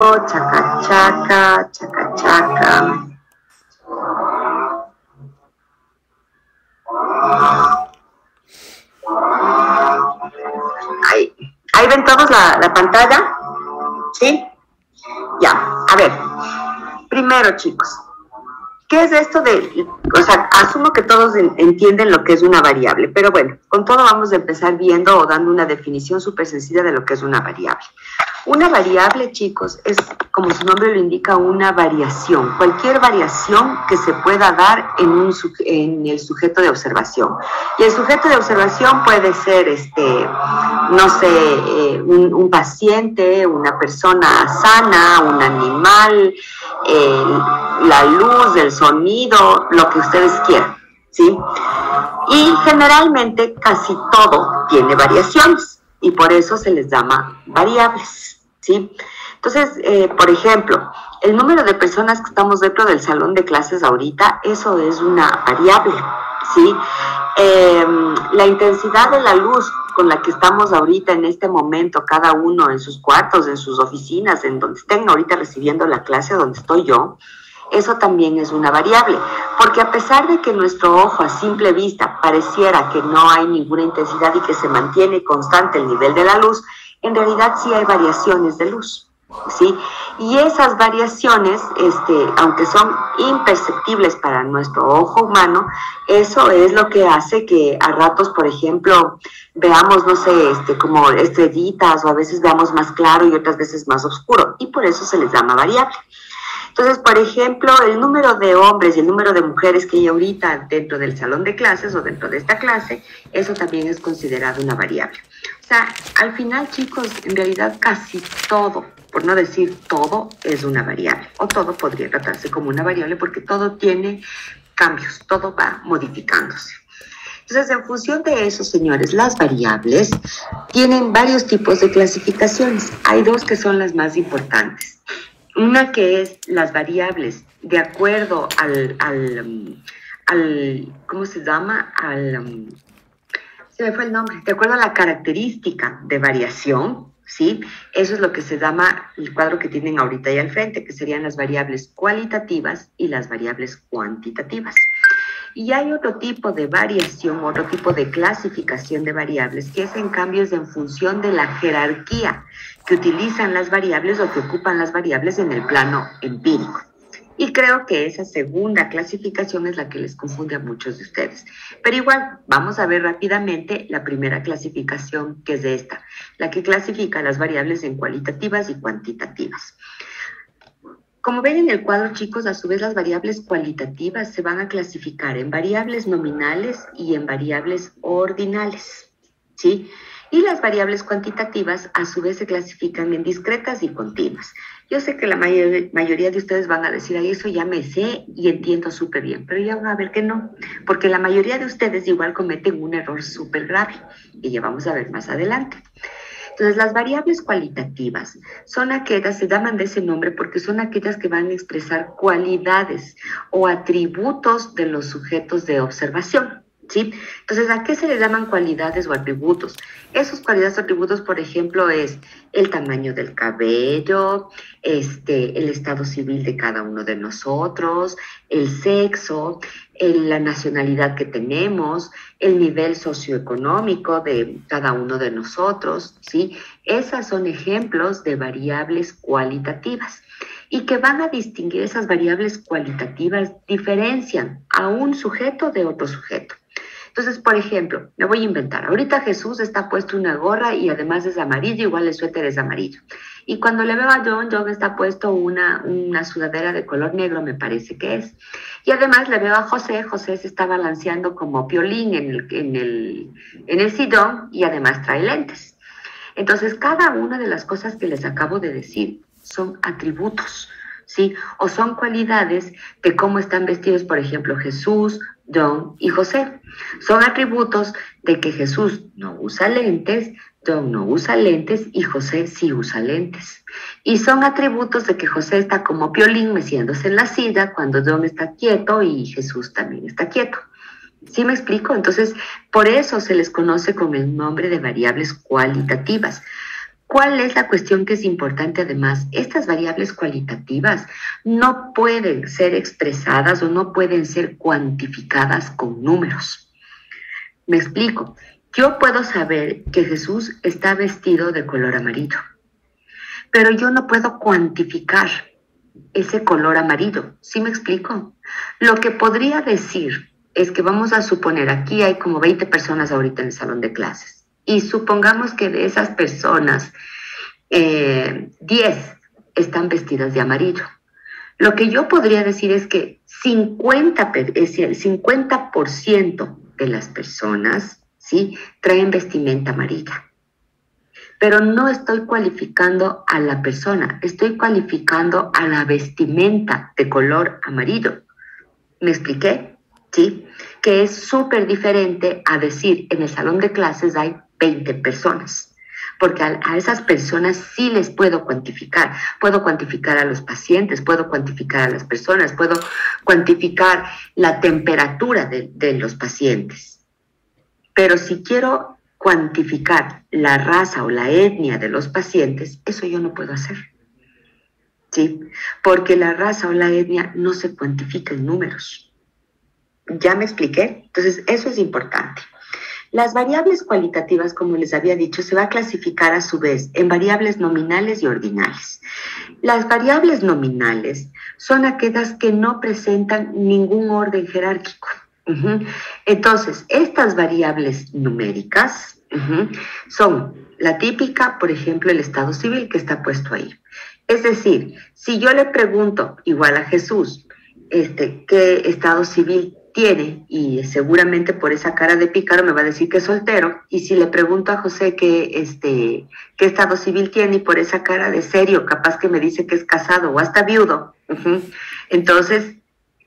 chaca, chaca, chaca, chaca. Ahí ven todos la pantalla, ¿sí? Ya, a ver. Primero, chicos, ¿qué es esto de...? O sea, asumo que todos entienden lo que es una variable, pero bueno, con todo vamos a empezar viendo o dando una definición súper sencilla de lo que es una variable. Una variable, chicos, es, como su nombre lo indica, una variación. Cualquier variación que se pueda dar en el sujeto de observación. Y el sujeto de observación puede ser, no sé, un paciente, una persona sana, un animal, la luz, el sonido, lo que ustedes quieran, ¿sí? Y generalmente casi todo tiene variaciones y por eso se les llama variables, ¿sí? Entonces, por ejemplo, el número de personas que estamos dentro del salón de clases ahorita, eso es una variable, ¿sí? La intensidad de la luz con la que estamos ahorita en este momento, cada uno en sus cuartos, en sus oficinas, en donde estén ahorita recibiendo la clase, donde estoy yo, eso también es una variable, porque a pesar de que nuestro ojo a simple vista pareciera que no hay ninguna intensidad y que se mantiene constante el nivel de la luz, en realidad sí hay variaciones de luz, ¿sí? Y esas variaciones, aunque son imperceptibles para nuestro ojo humano, eso es lo que hace que a ratos, por ejemplo, veamos, no sé, como estrellitas, o a veces veamos más claro y otras veces más oscuro, y por eso se les llama variable. Entonces, por ejemplo, el número de hombres y el número de mujeres que hay ahorita dentro del salón de clases o dentro de esta clase, eso también es considerado una variable. O sea, al final, chicos, en realidad casi todo, por no decir todo, es una variable. O todo podría tratarse como una variable porque todo tiene cambios, todo va modificándose. Entonces, en función de eso, señores, las variables tienen varios tipos de clasificaciones. Hay dos que son las más importantes. Una que es las variables de acuerdo ¿cómo se llama? Se me fue el nombre. De acuerdo a la característica de variación, ¿sí? Eso es lo que se llama el cuadro que tienen ahorita ahí al frente, que serían las variables cualitativas y las variables cuantitativas. Y hay otro tipo de variación, otro tipo de clasificación de variables, que es en cambio es en función de la jerarquía que utilizan las variables o que ocupan las variables en el plano empírico. Y creo que esa segunda clasificación es la que les confunde a muchos de ustedes. Pero igual, vamos a ver rápidamente la primera clasificación, que es esta, la que clasifica las variables en cualitativas y cuantitativas. Como ven en el cuadro, chicos, a su vez las variables cualitativas se van a clasificar en variables nominales y en variables ordinales, ¿sí? Y las variables cuantitativas a su vez se clasifican en discretas y continuas. Yo sé que la mayoría de ustedes van a decir, ay, eso ya me sé y entiendo súper bien, pero ya van a ver que no, porque la mayoría de ustedes igual cometen un error súper grave y ya vamos a ver más adelante. Entonces, las variables cualitativas son aquellas, se llaman de ese nombre porque son aquellas que van a expresar cualidades o atributos de los sujetos de observación, ¿sí? Entonces, ¿a qué se le llaman cualidades o atributos? Esos cualidades o atributos, por ejemplo, es el tamaño del cabello, el estado civil de cada uno de nosotros, el sexo, la nacionalidad que tenemos, el nivel socioeconómico de cada uno de nosotros, ¿sí? Esas son ejemplos de variables cualitativas y que van a distinguir esas variables cualitativas, diferencian a un sujeto de otro sujeto. Entonces, por ejemplo, me voy a inventar. Ahorita Jesús está puesto una gorra y además es amarillo, igual el suéter es amarillo. Y cuando le veo a John, John está puesto una sudadera de color negro, me parece que es. Y además le veo a José, José se está balanceando como piolín en el sillón y además trae lentes. Entonces, cada una de las cosas que les acabo de decir son atributos, ¿sí? O son cualidades de cómo están vestidos, por ejemplo, Jesús, John y José. Son atributos de que Jesús no usa lentes, John no usa lentes y José sí usa lentes. Y son atributos de que José está como piolín meciéndose en la silla cuando John está quieto y Jesús también está quieto. ¿Sí me explico? Entonces, por eso se les conoce con el nombre de variables cualitativas. ¿Cuál es la cuestión que es importante además? Estas variables cualitativas no pueden ser expresadas o no pueden ser cuantificadas con números. Me explico. Yo puedo saber que Jesús está vestido de color amarillo, pero yo no puedo cuantificar ese color amarillo. ¿Sí me explico? Lo que podría decir es que vamos a suponer, aquí hay como 20 personas ahorita en el salón de clases. Y supongamos que de esas personas, 10 están vestidas de amarillo. Lo que yo podría decir es que 50% de las personas, ¿sí?, traen vestimenta amarilla. Pero no estoy cualificando a la persona, estoy cualificando a la vestimenta de color amarillo. ¿Me expliqué? ¿Sí? Que es súper diferente a decir, en el salón de clases hay 20 personas, porque a esas personas sí les puedo cuantificar a los pacientes, puedo cuantificar a las personas, puedo cuantificar la temperatura de los pacientes. Pero si quiero cuantificar la raza o la etnia de los pacientes, eso yo no puedo hacer, ¿sí? Porque la raza o la etnia no se cuantifica en números. ¿Ya me expliqué? Entonces, eso es importante. Las variables cualitativas, como les había dicho, se va a clasificar a su vez en variables nominales y ordinales. Las variables nominales son aquellas que no presentan ningún orden jerárquico. Entonces, estas variables numéricas son la típica, por ejemplo, el estado civil que está puesto ahí. Es decir, si yo le pregunto, igual a Jesús, ¿qué estado civil tiene? Y seguramente por esa cara de pícaro me va a decir que es soltero. Y si le pregunto a José qué estado civil tiene, y por esa cara de serio, capaz que me dice que es casado o hasta viudo, entonces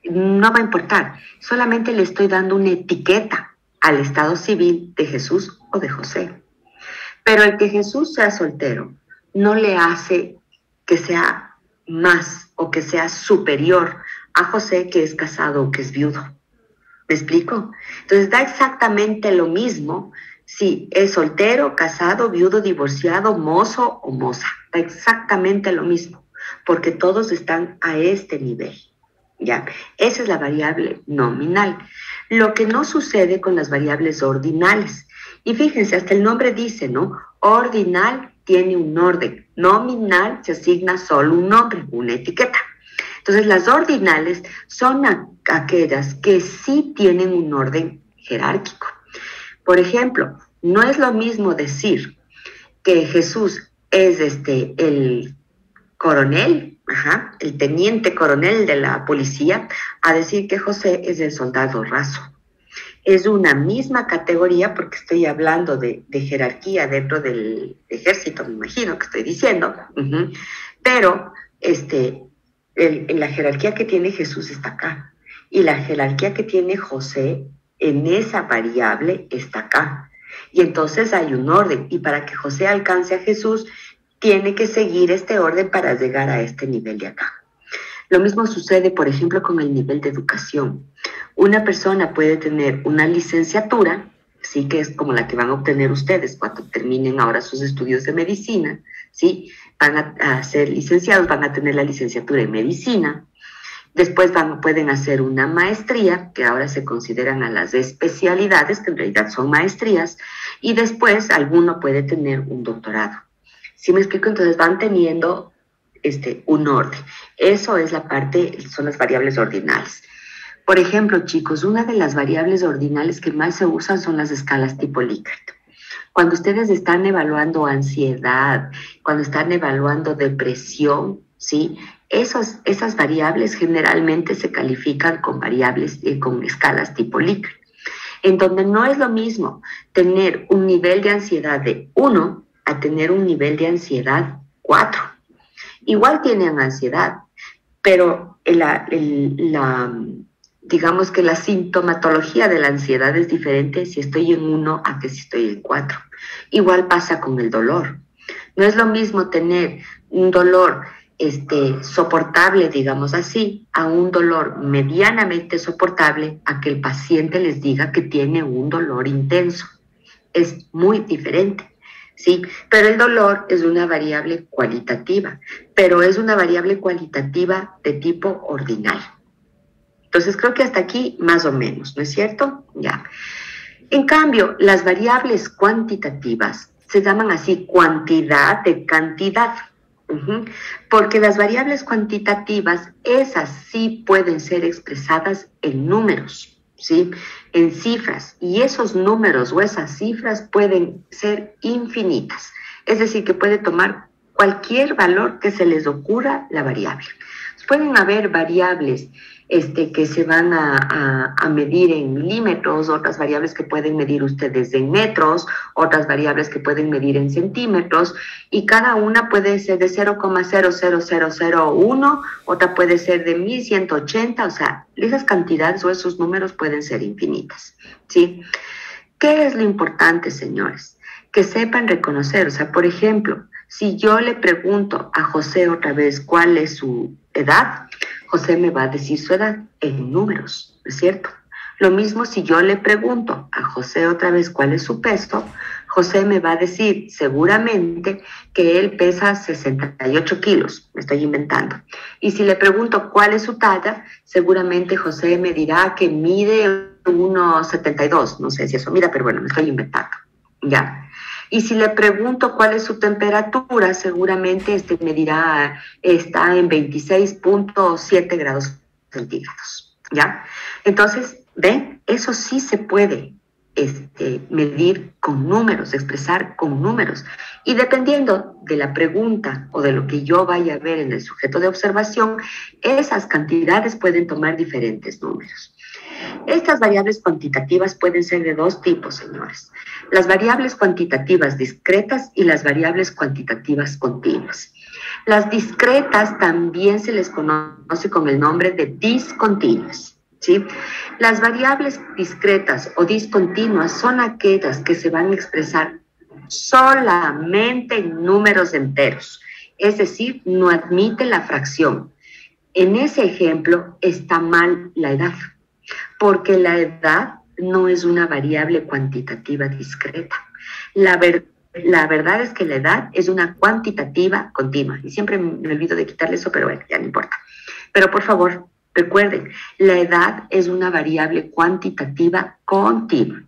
no va a importar. Solamente le estoy dando una etiqueta al estado civil de Jesús o de José. Pero el que Jesús sea soltero no le hace que sea más o que sea superior a José, que es casado o que es viudo. ¿Me explico? Entonces da exactamente lo mismo si es soltero, casado, viudo, divorciado, mozo o moza. Da exactamente lo mismo, porque todos están a este nivel. ¿Ya? Esa es la variable nominal. Lo que no sucede con las variables ordinales. Y fíjense, hasta el nombre dice, ¿no? Ordinal tiene un orden. Nominal se asigna solo un nombre, una etiqueta. Entonces, las ordinales son aquellas que sí tienen un orden jerárquico. Por ejemplo, no es lo mismo decir que Jesús es el coronel, el teniente coronel de la policía, a decir que José es el soldado raso. Es una misma categoría, porque estoy hablando de jerarquía dentro del ejército, me imagino que estoy diciendo, pero la jerarquía que tiene Jesús está acá, y la jerarquía que tiene José en esa variable está acá. Y entonces hay un orden, y para que José alcance a Jesús, tiene que seguir este orden para llegar a este nivel de acá. Lo mismo sucede, por ejemplo, con el nivel de educación. Una persona puede tener una licenciatura, sí, que es como la que van a obtener ustedes cuando terminen ahora sus estudios de medicina, ¿sí? Van a ser licenciados, van a tener la licenciatura en medicina. Después pueden hacer una maestría, que ahora se consideran a las especialidades, que en realidad son maestrías, y después alguno puede tener un doctorado. ¿Sí me explico? Entonces van teniendo un orden. Eso es la parte, son las variables ordinales. Por ejemplo, chicos, una de las variables ordinales que más se usan son las escalas tipo Likert. Cuando ustedes están evaluando ansiedad, cuando están evaluando depresión, ¿sí? Esas variables generalmente se califican con variables, con escalas tipo Likert, en donde no es lo mismo tener un nivel de ansiedad de 1 a tener un nivel de ansiedad 4. Igual tienen ansiedad, pero digamos que la sintomatología de la ansiedad es diferente si estoy en 1 a que si estoy en 4. Igual pasa con el dolor. No es lo mismo tener un dolor soportable, digamos así, a un dolor medianamente soportable, a que el paciente les diga que tiene un dolor intenso. Es muy diferente. ¿sí? Pero el dolor es una variable cualitativa, pero es una variable cualitativa de tipo ordinal. Entonces creo que hasta aquí más o menos, ¿no es cierto? Ya. En cambio, las variables cuantitativas se llaman así cuantidad de cantidad. Porque las variables cuantitativas, esas sí pueden ser expresadas en números, ¿sí? En cifras, y esos números o esas cifras pueden ser infinitas, es decir, que puede tomar cualquier valor que se les ocurra la variable. Pueden haber variables que se van a medir en milímetros, otras variables que pueden medir ustedes en metros, otras variables que pueden medir en centímetros, y cada una puede ser de 0,00001, otra puede ser de 1180, o sea, esas cantidades o esos números pueden ser infinitas, ¿sí? ¿Qué es lo importante, señores? Que sepan reconocer, o sea, por ejemplo, si yo le pregunto a José otra vez cuál es su edad, José me va a decir su edad en números, ¿no es cierto? Lo mismo si yo le pregunto a José otra vez cuál es su peso, José me va a decir seguramente que él pesa 68 kilos, me estoy inventando. Y si le pregunto cuál es su talla, seguramente José me dirá que mide 1,72, no sé si eso mira, pero bueno, me estoy inventando, ¿ya? Y si le pregunto cuál es su temperatura, seguramente me dirá, está en 26,7 grados centígrados, ¿ya? Entonces, ¿ven? Eso sí se puede medir con números, expresar con números. Y dependiendo de la pregunta o de lo que yo vaya a ver en el sujeto de observación, esas cantidades pueden tomar diferentes números. Estas variables cuantitativas pueden ser de dos tipos, señores. Las variables cuantitativas discretas y las variables cuantitativas continuas. Las discretas también se les conoce con el nombre de discontinuas, ¿sí? Las variables discretas o discontinuas son aquellas que se van a expresar solamente en números enteros, es decir, no admite la fracción. En ese ejemplo está mal la edad, porque la edad no es una variable cuantitativa discreta. La verdad es que la edad es una cuantitativa continua. Y siempre me olvido de quitarle eso, pero bueno, ya no importa. Pero por favor, recuerden, la edad es una variable cuantitativa continua.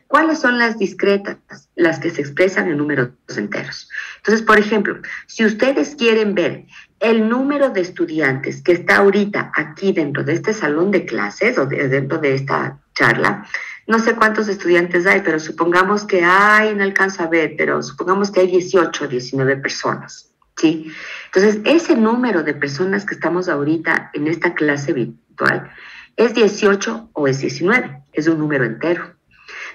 ¿Cuáles son las discretas? Las que se expresan en números enteros. Entonces, por ejemplo, si ustedes quieren ver el número de estudiantes que está ahorita aquí dentro de este salón de clases o dentro de esta charla, no sé cuántos estudiantes hay, pero supongamos que hay, no alcanzo a ver, pero supongamos que hay 18, 19 personas, ¿sí? Entonces, ese número de personas que estamos ahorita en esta clase virtual, ¿es 18 o es 19? Es un número entero.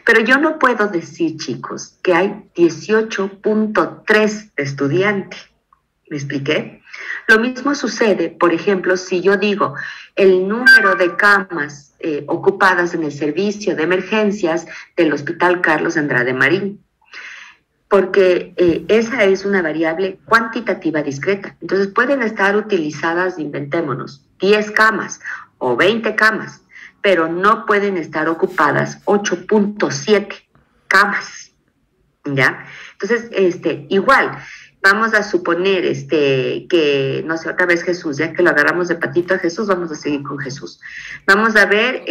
Pero yo no puedo decir, chicos, que hay 18.3 estudiantes. ¿Me expliqué? Lo mismo sucede, por ejemplo, si yo digo el número de camas ocupadas en el servicio de emergencias del Hospital Carlos Andrade Marín, porque esa es una variable cuantitativa discreta. Entonces pueden estar utilizadas, inventémonos, 10 camas o 20 camas, pero no pueden estar ocupadas 8.7 camas, ¿ya? Entonces, igual, vamos a suponer que, no sé, otra vez Jesús, ya que lo agarramos de patito a Jesús, vamos a seguir con Jesús. Vamos a ver,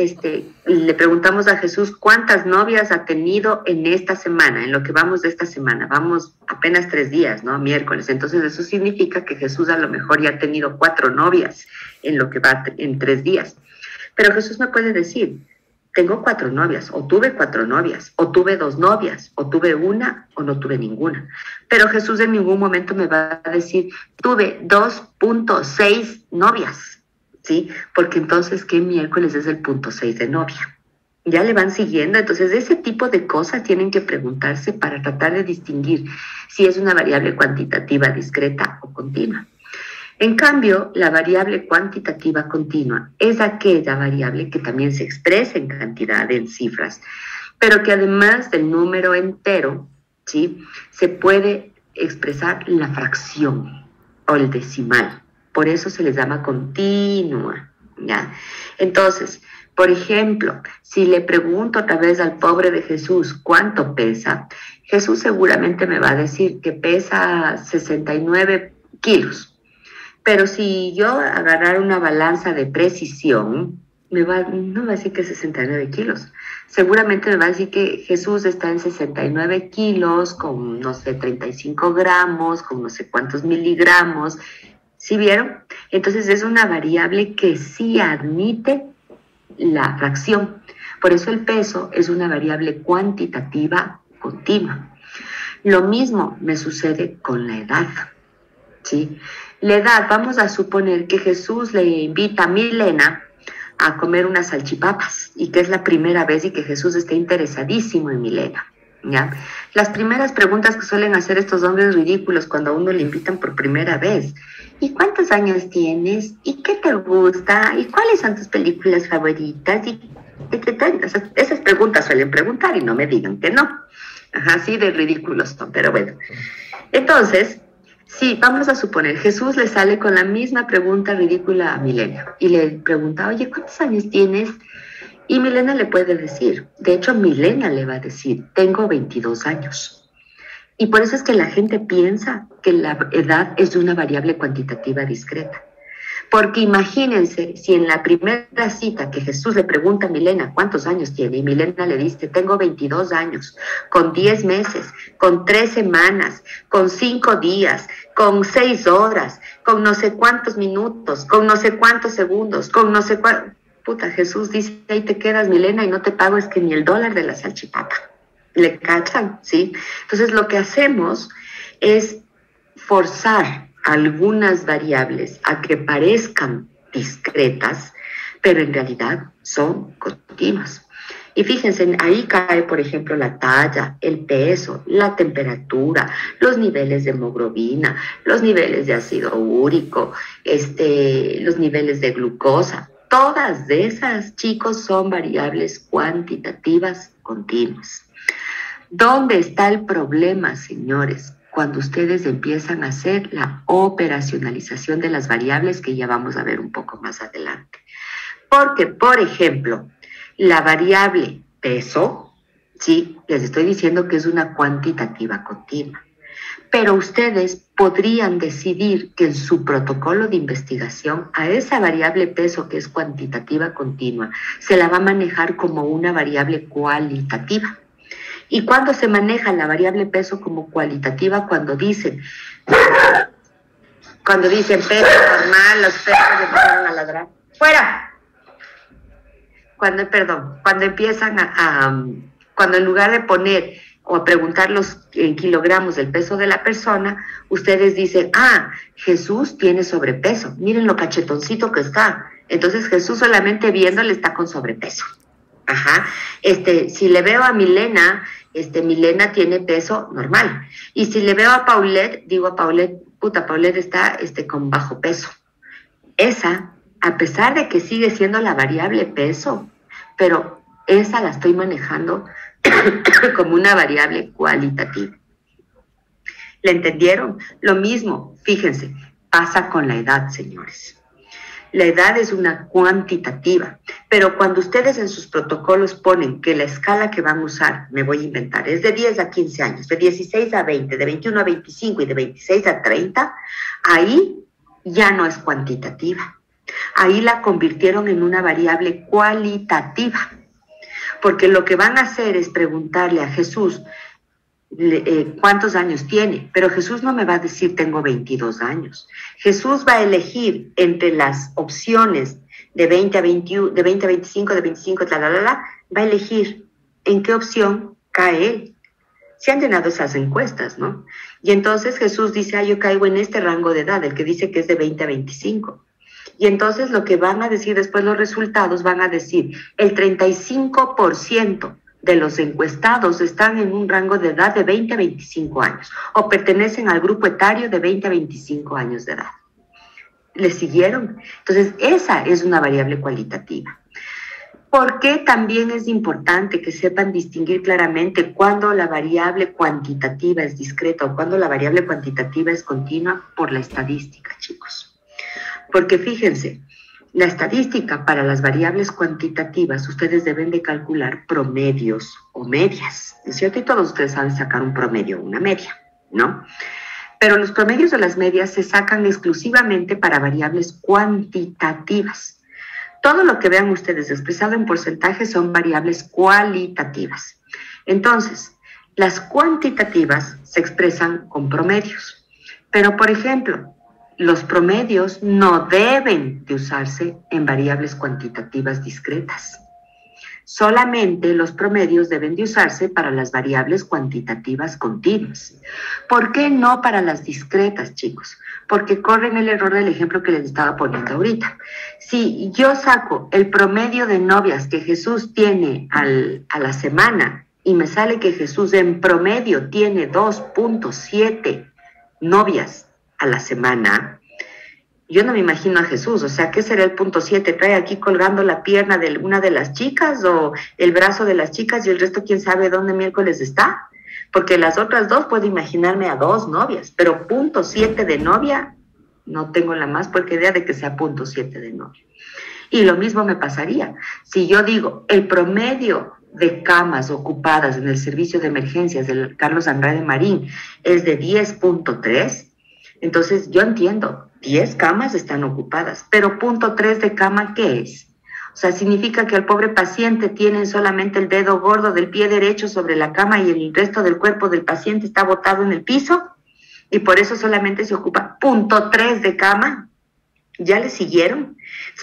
le preguntamos a Jesús cuántas novias ha tenido en esta semana, en lo que vamos de esta semana. Vamos apenas 3 días, ¿no? Miércoles. Entonces, eso significa que Jesús a lo mejor ya ha tenido 4 novias en lo que va en 3 días. Pero Jesús me puede decir, tengo 4 novias, o tuve 4 novias, o tuve 2 novias, o tuve una, o no tuve ninguna. Pero Jesús en ningún momento me va a decir, tuve 2.6 novias, ¿sí? Porque entonces, ¿qué miércoles es el punto 6 de novia? Ya le van siguiendo. Entonces, ese tipo de cosas tienen que preguntarse para tratar de distinguir si es una variable cuantitativa discreta o continua. En cambio, la variable cuantitativa continua es aquella variable que también se expresa en cantidad, en cifras, pero que además del número entero, ¿sí?, se puede expresar la fracción o el decimal. Por eso se les llama continua, ¿ya? Entonces, Por ejemplo, si le pregunto otra vez al pobre de Jesús cuánto pesa, Jesús seguramente me va a decir que pesa 69 kilos. Pero si yo agarrar una balanza de precisión, no me va a decir que 69 kilos. Seguramente me va a decir que Jesús está en 69 kilos, con, no sé, 35 gramos, con no sé cuántos miligramos. ¿Sí vieron? Entonces es una variable que sí admite la fracción. Por eso el peso es una variable cuantitativa continua. Lo mismo me sucede con la edad, ¿sí? La edad, vamos a suponer que Jesús le invita a Milena a comer unas salchipapas y que es la primera vez y que Jesús está interesadísimo en Milena, ¿ya? Las primeras preguntas que suelen hacer estos hombres ridículos cuando a uno le invitan por primera vez: ¿y cuántos años tienes? ¿Y qué te gusta? ¿Y cuáles son tus películas favoritas? Esas preguntas suelen preguntar y no me digan que no. Ajá, sí, de ridículos son, pero bueno. Entonces, sí, vamos a suponer, Jesús le sale con la misma pregunta ridícula a Milena y le pregunta: oye, ¿cuántos años tienes? Y Milena le puede decir, de hecho Milena le va a decir, tengo 22 años. Y por eso es que la gente piensa que la edad es una variable cuantitativa discreta. Porque imagínense si en la primera cita que Jesús le pregunta a Milena cuántos años tiene y Milena le dice: tengo 22 años, con 10 meses, con 3 semanas, con 5 días, con 6 horas, con no sé cuántos minutos, con no sé cuántos segundos, con no sé cuánto. Puta, Jesús dice: ahí te quedas, Milena, y no te pago es que ni el dólar de la salchipapa. ¿Le cachan? ¿Sí? Entonces lo que hacemos es forzar algunas variables a que parezcan discretas, pero en realidad son continuas. Y fíjense, ahí cae, por ejemplo, la talla, el peso, la temperatura, los niveles de hemoglobina, los niveles de ácido úrico, los niveles de glucosa. Todas esas, chicos, son variables cuantitativas continuas. ¿Dónde está el problema, señores? Cuando ustedes empiezan a hacer la operacionalización de las variables, que ya vamos a ver un poco más adelante. Porque, por ejemplo, la variable peso, sí, les estoy diciendo que es una cuantitativa continua, pero ustedes podrían decidir que en su protocolo de investigación a esa variable peso, que es cuantitativa continua, se la va a manejar como una variable cualitativa. ¿Y cuando se maneja la variable peso como cualitativa? Cuando dicen peso normal, los perros empezaron a ladrar. ¡Fuera! Cuando empiezan cuando en lugar de poner o a preguntar los kilogramos del peso de la persona, ustedes dicen: Jesús tiene sobrepeso, miren lo cachetoncito que está. Entonces Jesús solamente viéndole está con sobrepeso. Ajá. Si le veo a Milena, Milena tiene peso normal. Y si le veo a Paulette, digo a Paulette: puta, Paulette está con bajo peso. Esa, a pesar de que sigue siendo la variable peso, pero esa la estoy manejando como una variable cualitativa. ¿Le entendieron? Lo mismo, fíjense, pasa con la edad, señores. La edad es una cuantitativa, pero cuando ustedes en sus protocolos ponen que la escala que van a usar, me voy a inventar, es de 10 a 15 años, de 16 a 20, de 21 a 25 y de 26 a 30, ahí ya no es cuantitativa. Ahí la convirtieron en una variable cualitativa, porque lo que van a hacer es preguntarle a Jesús cuántos años tiene, pero Jesús no me va a decir tengo 22 años. Jesús va a elegir entre las opciones de 20 a 21, de 20 a 25, de 25, va a elegir en qué opción cae él. Se han llenado esas encuestas, ¿no? Y entonces Jesús dice: yo caigo en este rango de edad, el que dice que es de 20 a 25. Y entonces lo que van a decir después los resultados, van a decir: el 35% de los encuestados están en un rango de edad de 20 a 25 años o pertenecen al grupo etario de 20 a 25 años de edad. ¿Le siguieron? Entonces, esa es una variable cualitativa. ¿Por qué también es importante que sepan distinguir claramente cuándo la variable cuantitativa es discreta o cuándo la variable cuantitativa es continua? Por la estadística, chicos. Porque fíjense, la estadística para las variables cuantitativas, ustedes deben de calcular promedios o medias, ¿no es cierto? Y todos ustedes saben sacar un promedio o una media, ¿no? Pero los promedios o las medias se sacan exclusivamente para variables cuantitativas. Todo lo que vean ustedes expresado en porcentaje son variables cualitativas. Entonces, las cuantitativas se expresan con promedios. Pero, por ejemplo, los promedios no deben de usarse en variables cuantitativas discretas. Solamente los promedios deben de usarse para las variables cuantitativas continuas. ¿Por qué no para las discretas, chicos? Porque corren el error del ejemplo que les estaba poniendo ahorita. Si yo saco el promedio de novias que Jesús tiene a la semana y me sale que Jesús en promedio tiene 2.7 novias a la semana, yo no me imagino a Jesús, o sea, ¿qué será el punto 7? ¿Trae aquí colgando la pierna de una de las chicas o el brazo de las chicas y el resto quién sabe dónde miércoles está? Porque las otras dos puedo imaginarme a 2 novias, pero punto 7 de novia, no tengo la más puerca idea de que sea punto 7 de novia. Y lo mismo me pasaría. Si yo digo, el promedio de camas ocupadas en el servicio de emergencias del Carlos Andrade Marín es de 10.3, entonces yo entiendo, 10 camas están ocupadas, pero punto 3 de cama, ¿qué es? O sea, significa que el pobre paciente tiene solamente el dedo gordo del pie derecho sobre la cama y el resto del cuerpo del paciente está botado en el piso y por eso solamente se ocupa punto 3 de cama. ¿Ya le siguieron?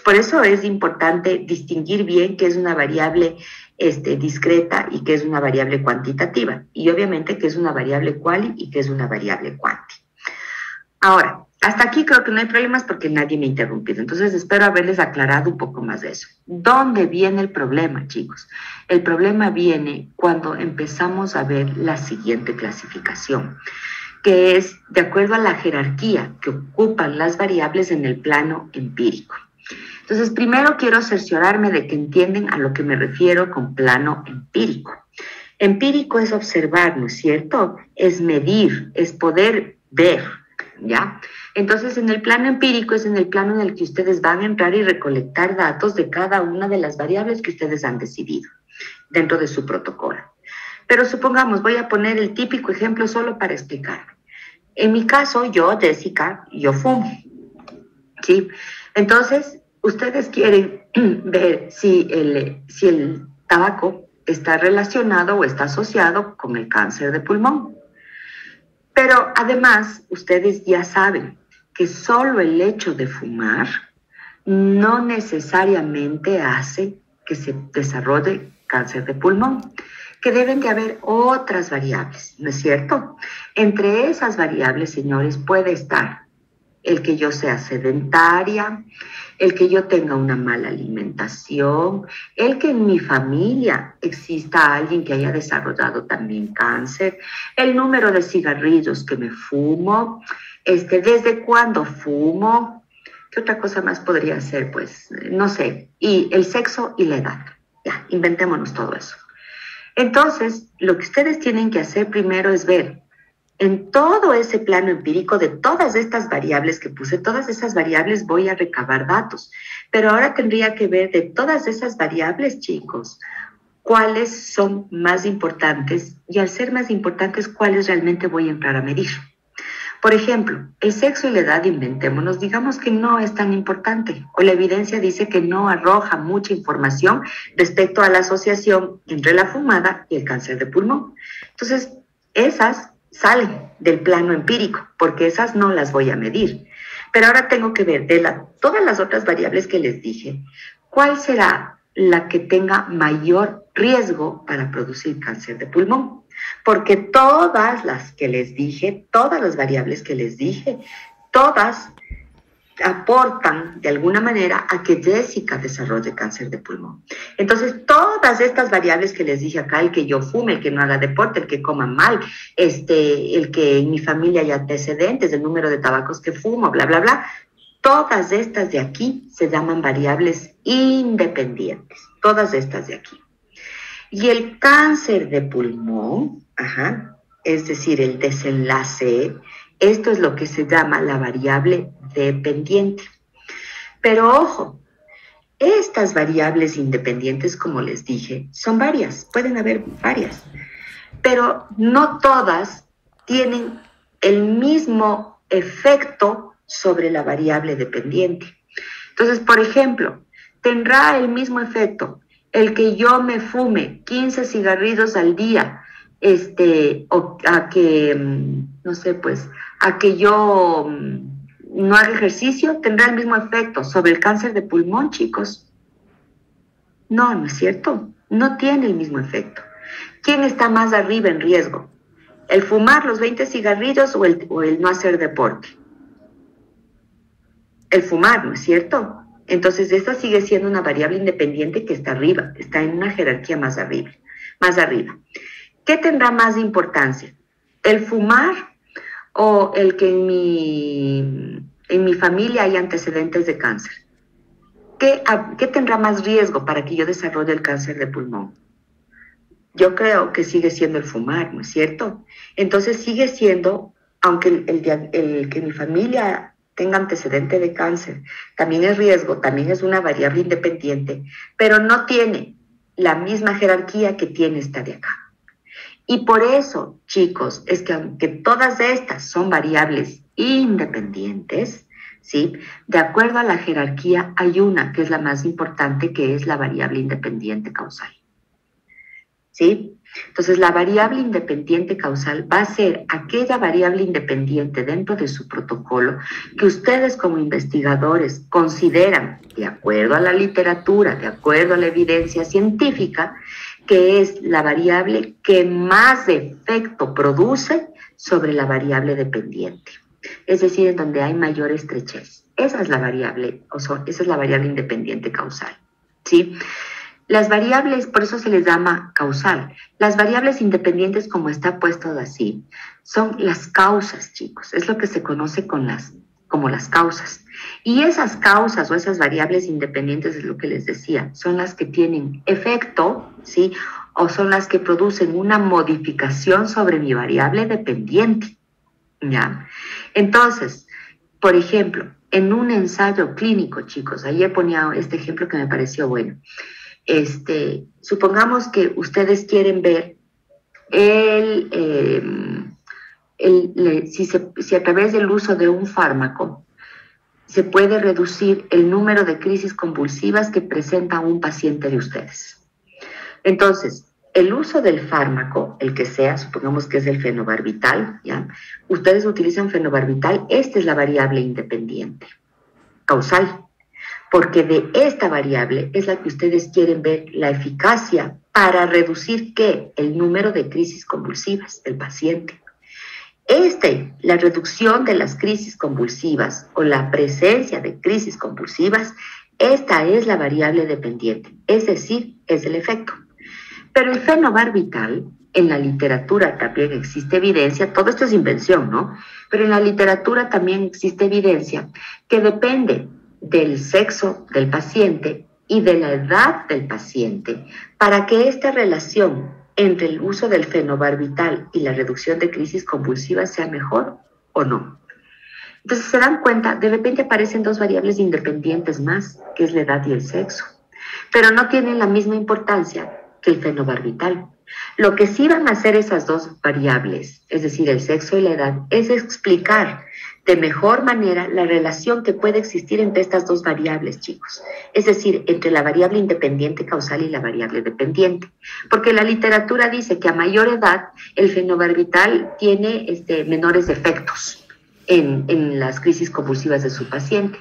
Por eso es importante distinguir bien qué es una variable discreta y qué es una variable cuantitativa. Y obviamente qué es una variable quali y qué es una variable quanti. Ahora, hasta aquí creo que no hay problemas porque nadie me ha interrumpido. Entonces espero haberles aclarado un poco más de eso. ¿Dónde viene el problema, chicos? El problema viene cuando empezamos a ver la siguiente clasificación, que es de acuerdo a la jerarquía que ocupan las variables en el plano empírico. Entonces, primero quiero cerciorarme de que entienden a lo que me refiero con plano empírico. Empírico es observar, ¿no es cierto? Es medir, es poder ver, ¿ya? Entonces, en el plano empírico es en el plano en el que ustedes van a entrar y recolectar datos de cada una de las variables que ustedes han decidido dentro de su protocolo. Pero supongamos, voy a poner el típico ejemplo solo para explicarme. En mi caso, yo, Jessica, yo fumo, ¿sí? Entonces, ustedes quieren ver si el tabaco está relacionado o está asociado con el cáncer de pulmón. Pero además, ustedes ya saben que solo el hecho de fumar no necesariamente hace que se desarrolle cáncer de pulmón, que deben de haber otras variables, ¿no es cierto? Entre esas variables, señores, puede estar el que yo sea sedentaria, el que yo tenga una mala alimentación, el que en mi familia exista alguien que haya desarrollado también cáncer, el número de cigarrillos que me fumo, desde cuándo fumo, ¿qué otra cosa más podría ser? Pues, no sé, y el sexo y la edad. Ya, inventémonos todo eso. Entonces, lo que ustedes tienen que hacer primero es ver en todo ese plano empírico de todas estas variables que puse, todas esas variables voy a recabar datos. Pero ahora tendría que ver de todas esas variables, chicos, cuáles son más importantes y al ser más importantes, cuáles realmente voy a entrar a medir. Por ejemplo, el sexo y la edad, inventémonos, digamos que no es tan importante o la evidencia dice que no arroja mucha información respecto a la asociación entre la fumada y el cáncer de pulmón. Entonces, esas salen del plano empírico porque esas no las voy a medir. Pero ahora tengo que ver de todas las otras variables que les dije, ¿cuál será la que tenga mayor riesgo para producir cáncer de pulmón? Porque todas las que les dije, todas las variables que les dije, todas aportan de alguna manera a que Jessica desarrolle cáncer de pulmón. Entonces, todas estas variables que les dije acá, el que yo fume, el que no haga deporte, el que coma mal, el que en mi familia haya antecedentes, el número de tabacos que fumo, bla, bla, bla, todas estas de aquí se llaman variables independientes, todas estas de aquí. Y el cáncer de pulmón, es decir, el desenlace, esto es lo que se llama la variable dependiente. Pero ojo, Estas variables independientes, como les dije, son varias, pueden haber varias, pero no todas tienen el mismo efecto sobre la variable dependiente. Entonces, por ejemplo, tendrá el mismo efecto el que yo me fume 15 cigarrillos al día, o a que, no sé, pues, a que yo no haga ejercicio, tendrá el mismo efecto sobre el cáncer de pulmón, chicos. No, no es cierto, no tiene el mismo efecto. ¿Quién está más arriba en riesgo? ¿El fumar los 20 cigarrillos o el no hacer deporte? El fumar, ¿no es cierto? Entonces, esta sigue siendo una variable independiente que está arriba, está en una jerarquía más arriba, más arriba. ¿Qué tendrá más importancia? ¿El fumar o el que en mi familia hay antecedentes de cáncer? ¿Qué tendrá más riesgo para que yo desarrolle el cáncer de pulmón? Yo creo que sigue siendo el fumar, ¿no es cierto? Entonces sigue siendo, aunque el que mi familia tenga antecedente de cáncer, también es riesgo, también es una variable independiente, pero no tiene la misma jerarquía que tiene esta de acá. Y por eso, chicos, es que aunque todas estas son variables independientes, ¿sí? De acuerdo a la jerarquía hay una que es la más importante, que es la variable independiente causal. ¿Sí? Entonces, la variable independiente causal va a ser aquella variable independiente dentro de su protocolo que ustedes como investigadores consideran, de acuerdo a la literatura, de acuerdo a la evidencia científica, que es la variable que más efecto produce sobre la variable dependiente. Es decir, en donde hay mayor estrechez. Esa es la variable, esa es la variable independiente causal, ¿sí? Las variables, por eso se les llama causal. Las variables independientes, como está puesto así, son las causas, chicos. Es lo que se conoce como las causas. Y esas causas o esas variables independientes, es lo que les decía, son las que tienen efecto, ¿sí? O son las que producen una modificación sobre mi variable dependiente, ¿ya? Entonces, por ejemplo, en un ensayo clínico, chicos, ayer ponía este ejemplo que me pareció bueno. Supongamos que ustedes quieren ver si a través del uso de un fármaco se puede reducir el número de crisis convulsivas que presenta un paciente de ustedes. Entonces, el uso del fármaco, el que sea, supongamos que es el fenobarbital, ¿ya? Ustedes utilizan fenobarbital, esta es la variable independiente, causal, porque de esta variable es la que ustedes quieren ver la eficacia para reducir, ¿qué? El número de crisis convulsivas del paciente. La reducción de las crisis convulsivas o la presencia de crisis convulsivas, esta es la variable dependiente, es decir, es el efecto. Pero el fenobarbital, en la literatura también existe evidencia, todo esto es invención, ¿no? Pero en la literatura también existe evidencia que depende del sexo del paciente y de la edad del paciente para que esta relación entre el uso del fenobarbital y la reducción de crisis convulsivas sea mejor o no. Entonces se dan cuenta, de repente aparecen dos variables independientes más, que es la edad y el sexo, pero no tienen la misma importancia que el fenobarbital. Lo que sí van a hacer esas dos variables, es decir, el sexo y la edad, es explicar de mejor manera la relación que puede existir entre estas dos variables, chicos. Es decir, entre la variable independiente causal y la variable dependiente. Porque la literatura dice que a mayor edad el fenobarbital tiene menores efectos en las crisis convulsivas de su paciente.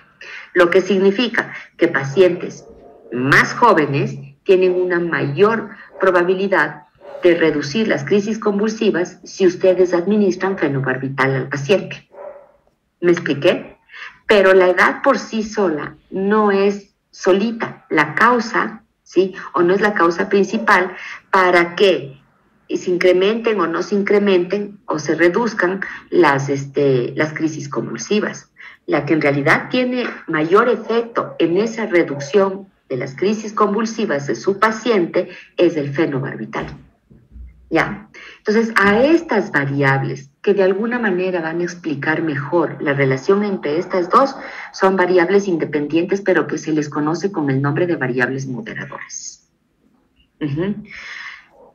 Lo que significa que pacientes más jóvenes tienen una mayor probabilidad de reducir las crisis convulsivas si ustedes administran fenobarbital al paciente. ¿Me expliqué? Pero la edad por sí sola no es solita la causa, ¿sí? O no es la causa principal para que se incrementen o no se incrementen o se reduzcan las crisis convulsivas. La que en realidad tiene mayor efecto en esa reducción de las crisis convulsivas de su paciente es el fenobarbital. ¿Ya? Entonces, a estas variables que de alguna manera van a explicar mejor la relación entre estas dos son variables independientes, pero que se les conoce con el nombre de variables moderadoras.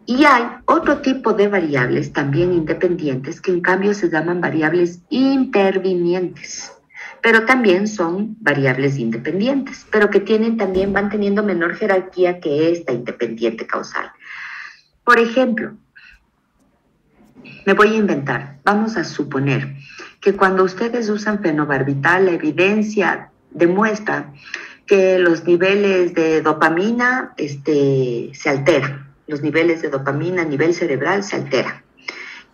Y hay otro tipo de variables también independientes que en cambio se llaman variables intervinientes, pero también son variables independientes, pero que también van teniendo menor jerarquía que esta independiente causal. Por ejemplo, me voy a inventar, vamos a suponer que cuando ustedes usan fenobarbital, la evidencia demuestra que los niveles de dopamina se alteran. Los niveles de dopamina a nivel cerebral se alteran.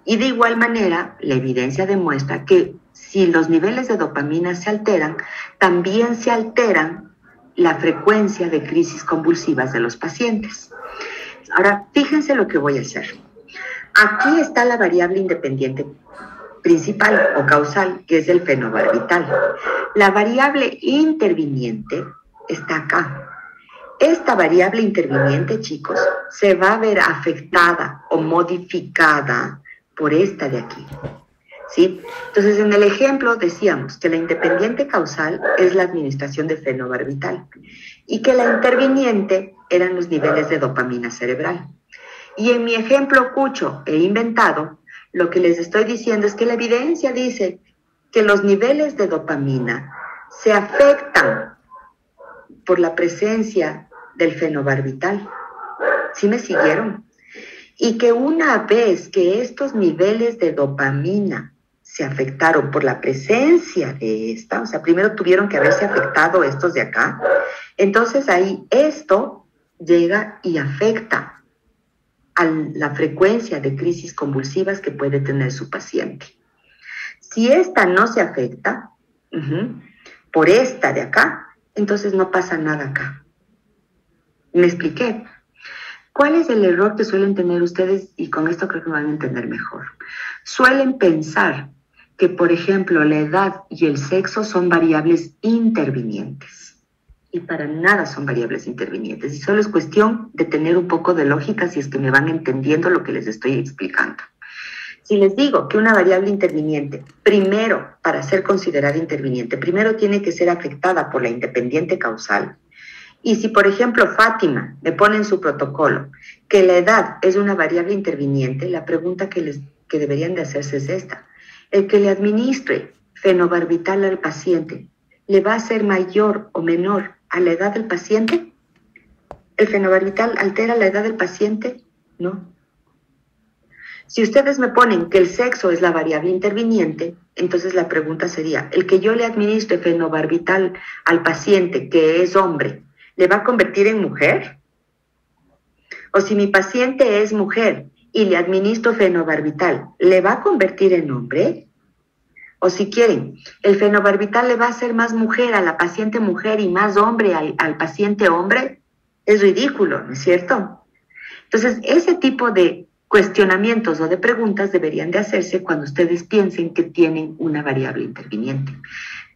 Y de igual manera, la evidencia demuestra que si los niveles de dopamina se alteran, también se alteran la frecuencia de crisis convulsivas de los pacientes. Ahora, fíjense lo que voy a hacer. Aquí está la variable independiente principal o causal, que es el fenobarbital. La variable interviniente está acá. Esta variable interviniente, chicos, se va a ver afectada o modificada por esta de aquí, ¿sí? Entonces, en el ejemplo decíamos que la independiente causal es la administración de fenobarbital y que la interviniente eran los niveles de dopamina cerebral. Y en mi ejemplo cucho e inventado, lo que les estoy diciendo es que la evidencia dice que los niveles de dopamina se afectan por la presencia del fenobarbital. ¿Sí me siguieron? Y que una vez que estos niveles de dopamina se afectaron por la presencia de esta, o sea, primero tuvieron que haberse afectado estos de acá, entonces ahí esto llega y afecta a la frecuencia de crisis convulsivas que puede tener su paciente. Si esta no se afecta por esta de acá, entonces no pasa nada acá. ¿Me expliqué? ¿Cuál es el error que suelen tener ustedes? Y con esto creo que van a entender mejor. Suelen pensar que, por ejemplo, la edad y el sexo son variables intervinientes. Y para nada son variables intervinientes. Y solo es cuestión de tener un poco de lógica si es que me van entendiendo lo que les estoy explicando. Si les digo que una variable interviniente, primero, para ser considerada interviniente, primero tiene que ser afectada por la independiente causal. Y si, por ejemplo, Fátima me pone en su protocolo que la edad es una variable interviniente, la pregunta que deberían de hacerse es esta. El que le administre fenobarbital al paciente, ¿le va a ser mayor o menor a la edad del paciente? ¿El fenobarbital altera la edad del paciente? No. Si ustedes me ponen que el sexo es la variable interviniente, entonces la pregunta sería, ¿el que yo le administre fenobarbital al paciente que es hombre, ¿le va a convertir en mujer? O si mi paciente es mujer y le administro fenobarbital, ¿le va a convertir en hombre? O si quieren, el fenobarbital le va a hacer más mujer a la paciente mujer y más hombre al paciente hombre. Es ridículo, ¿no es cierto? Entonces, ese tipo de cuestionamientos o de preguntas deberían de hacerse cuando ustedes piensen que tienen una variable interviniente.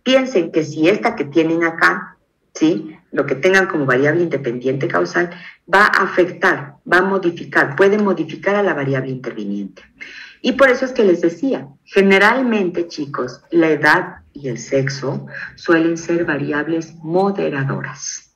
Piensen que si esta que tienen acá, ¿sí?, lo que tengan como variable independiente causal, va a afectar, va a modificar, puede modificar a la variable interviniente. Y por eso es que les decía, generalmente, chicos, la edad y el sexo suelen ser variables moderadoras,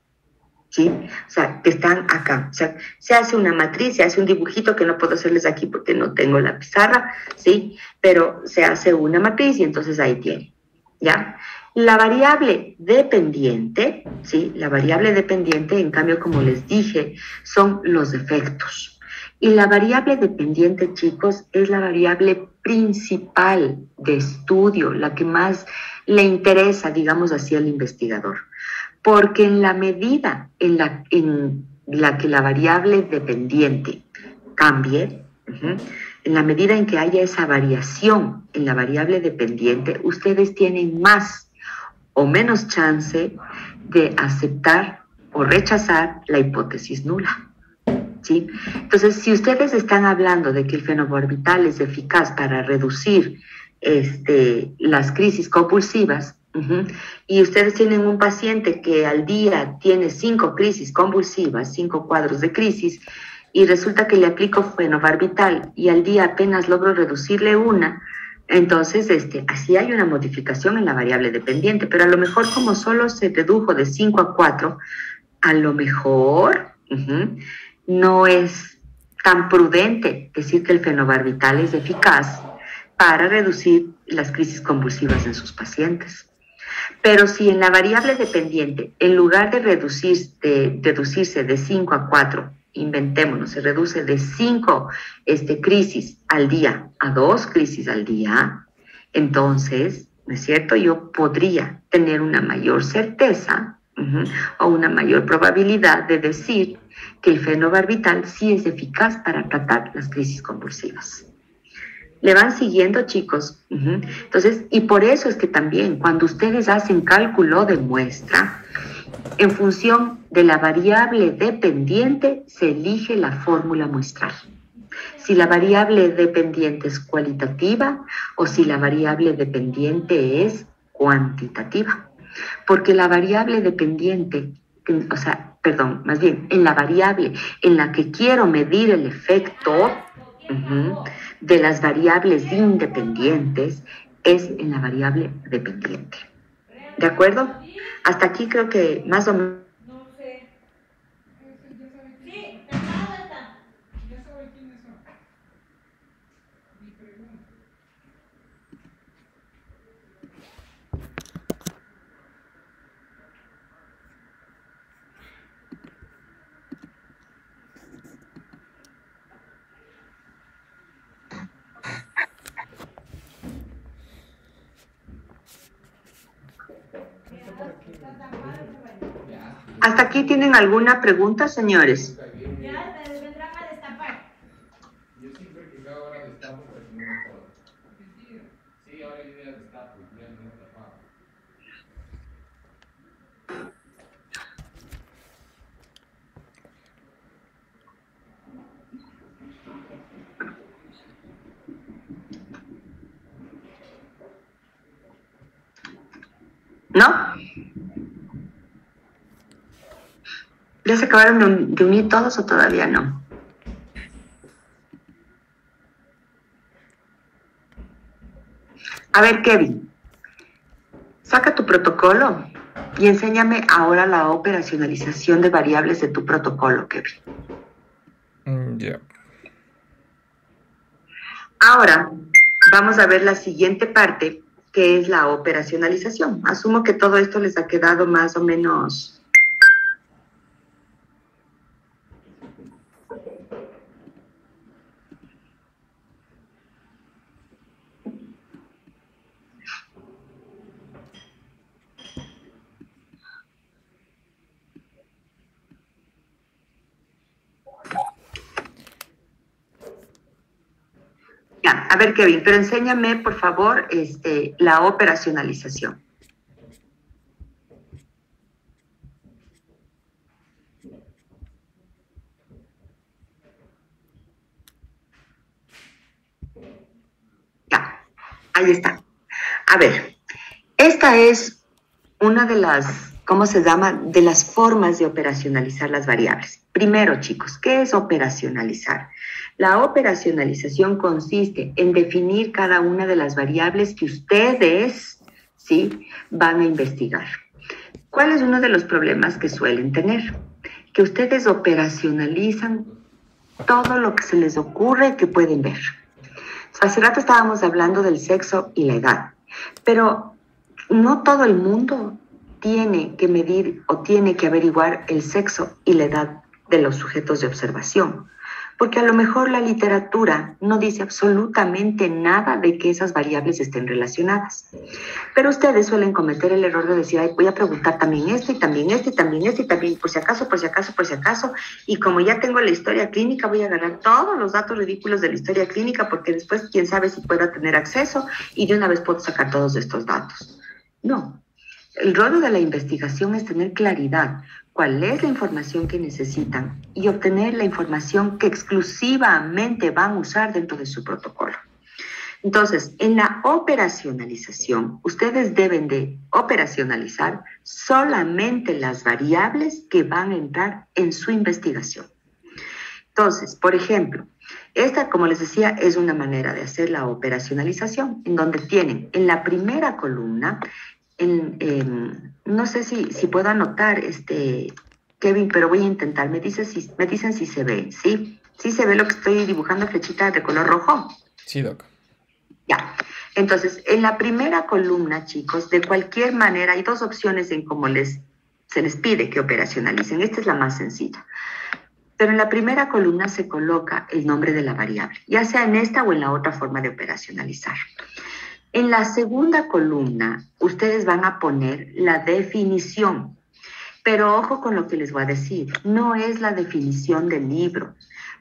¿sí? O sea, que están acá. O sea, se hace una matriz, se hace un dibujito que no puedo hacerles aquí porque no tengo la pizarra, ¿sí? Pero se hace una matriz y entonces ahí tiene, ¿ya? La variable dependiente, ¿sí? La variable dependiente, en cambio, como les dije, son los efectos. Y la variable dependiente, chicos, es la variable principal de estudio, la que más le interesa, digamos así, al investigador. Porque en la medida en la que la variable dependiente cambie, en la medida en que haya esa variación en la variable dependiente, ustedes tienen más o menos chance de aceptar o rechazar la hipótesis nula, ¿sí? Entonces, si ustedes están hablando de que el fenobarbital es eficaz para reducir las crisis convulsivas, y ustedes tienen un paciente que al día tiene 5 crisis convulsivas, 5 cuadros de crisis, y resulta que le aplico fenobarbital y al día apenas logro reducirle una, Entonces, así hay una modificación en la variable dependiente, pero a lo mejor como solo se redujo de 5 a 4, a lo mejor no es tan prudente decir que el fenobarbital es eficaz para reducir las crisis convulsivas en sus pacientes. Pero si en la variable dependiente, en lugar de reducirse de 5 a 4, inventémonos, se reduce de 5 crisis al día a 2 crisis al día, entonces, ¿no es cierto? Yo podría tener una mayor certeza o una mayor probabilidad de decir que el fenobarbital sí es eficaz para tratar las crisis convulsivas. ¿Le van siguiendo, chicos? Entonces, y por eso es que también cuando ustedes hacen cálculo de muestra, en función de la variable dependiente se elige la fórmula muestral. Si la variable dependiente es cualitativa o si la variable dependiente es cuantitativa. Porque la variable dependiente, más bien, en la variable en la que quiero medir el efecto de las variables independientes es en la variable dependiente. ¿De acuerdo? Hasta aquí creo que más o menos. ¿Hasta aquí tienen alguna pregunta, señores? Ya, te vendrán a destapar. Yo siempre que ahora destapo, pero no me jodo. Sí, ahora yo ya destapo, ya no me tapaba. ¿No? ¿Ya se acabaron de unir todos o todavía no? A ver, Kevin, saca tu protocolo y enséñame ahora la operacionalización de variables de tu protocolo, Kevin. Ya. Ahora vamos a ver la siguiente parte, que es la operacionalización. Asumo que todo esto les ha quedado más o menos. Ya, a ver, Kevin, pero enséñame, por favor, la operacionalización. Ya, ahí está. A ver, esta es una de las, ¿cómo se llama? De las formas de operacionalizar las variables. Primero, chicos, ¿qué es operacionalizar? La operacionalización consiste en definir cada una de las variables que ustedes, ¿sí?, van a investigar. ¿Cuál es uno de los problemas que suelen tener? Que ustedes operacionalizan todo lo que se les ocurre que pueden ver. Hace rato estábamos hablando del sexo y la edad, pero no todo el mundo tiene que medir o tiene que averiguar el sexo y la edad de los sujetos de observación, porque a lo mejor la literatura no dice absolutamente nada de que esas variables estén relacionadas. Pero ustedes suelen cometer el error de decir, ay, voy a preguntar también esto y también esto y también esto y también, por si acaso, por si acaso, por si acaso, y como ya tengo la historia clínica, voy a agarrar todos los datos ridículos de la historia clínica, porque después quién sabe si pueda tener acceso y de una vez puedo sacar todos estos datos. No. El rol de la investigación es tener claridad cuál es la información que necesitan y obtener la información que exclusivamente van a usar dentro de su protocolo. Entonces, en la operacionalización, ustedes deben de operacionalizar solamente las variables que van a entrar en su investigación. Entonces, por ejemplo, Esta, como les decía, es una manera de hacer la operacionalización, en donde tienen en la primera columna, no sé si puedo anotar, Kevin, pero voy a intentar. Me dicen si se ve, ¿sí? ¿Sí se ve lo que estoy dibujando, flechita de color rojo? Sí, Doc. Ya. Entonces, en la primera columna, chicos, de cualquier manera, hay dos opciones en cómo se les pide que operacionalicen. Esta es la más sencilla. Pero en la primera columna se coloca el nombre de la variable, ya sea en esta o en la otra forma de operacionalizar. En la segunda columna, ustedes van a poner la definición. Pero ojo con lo que les voy a decir. No es la definición del libro.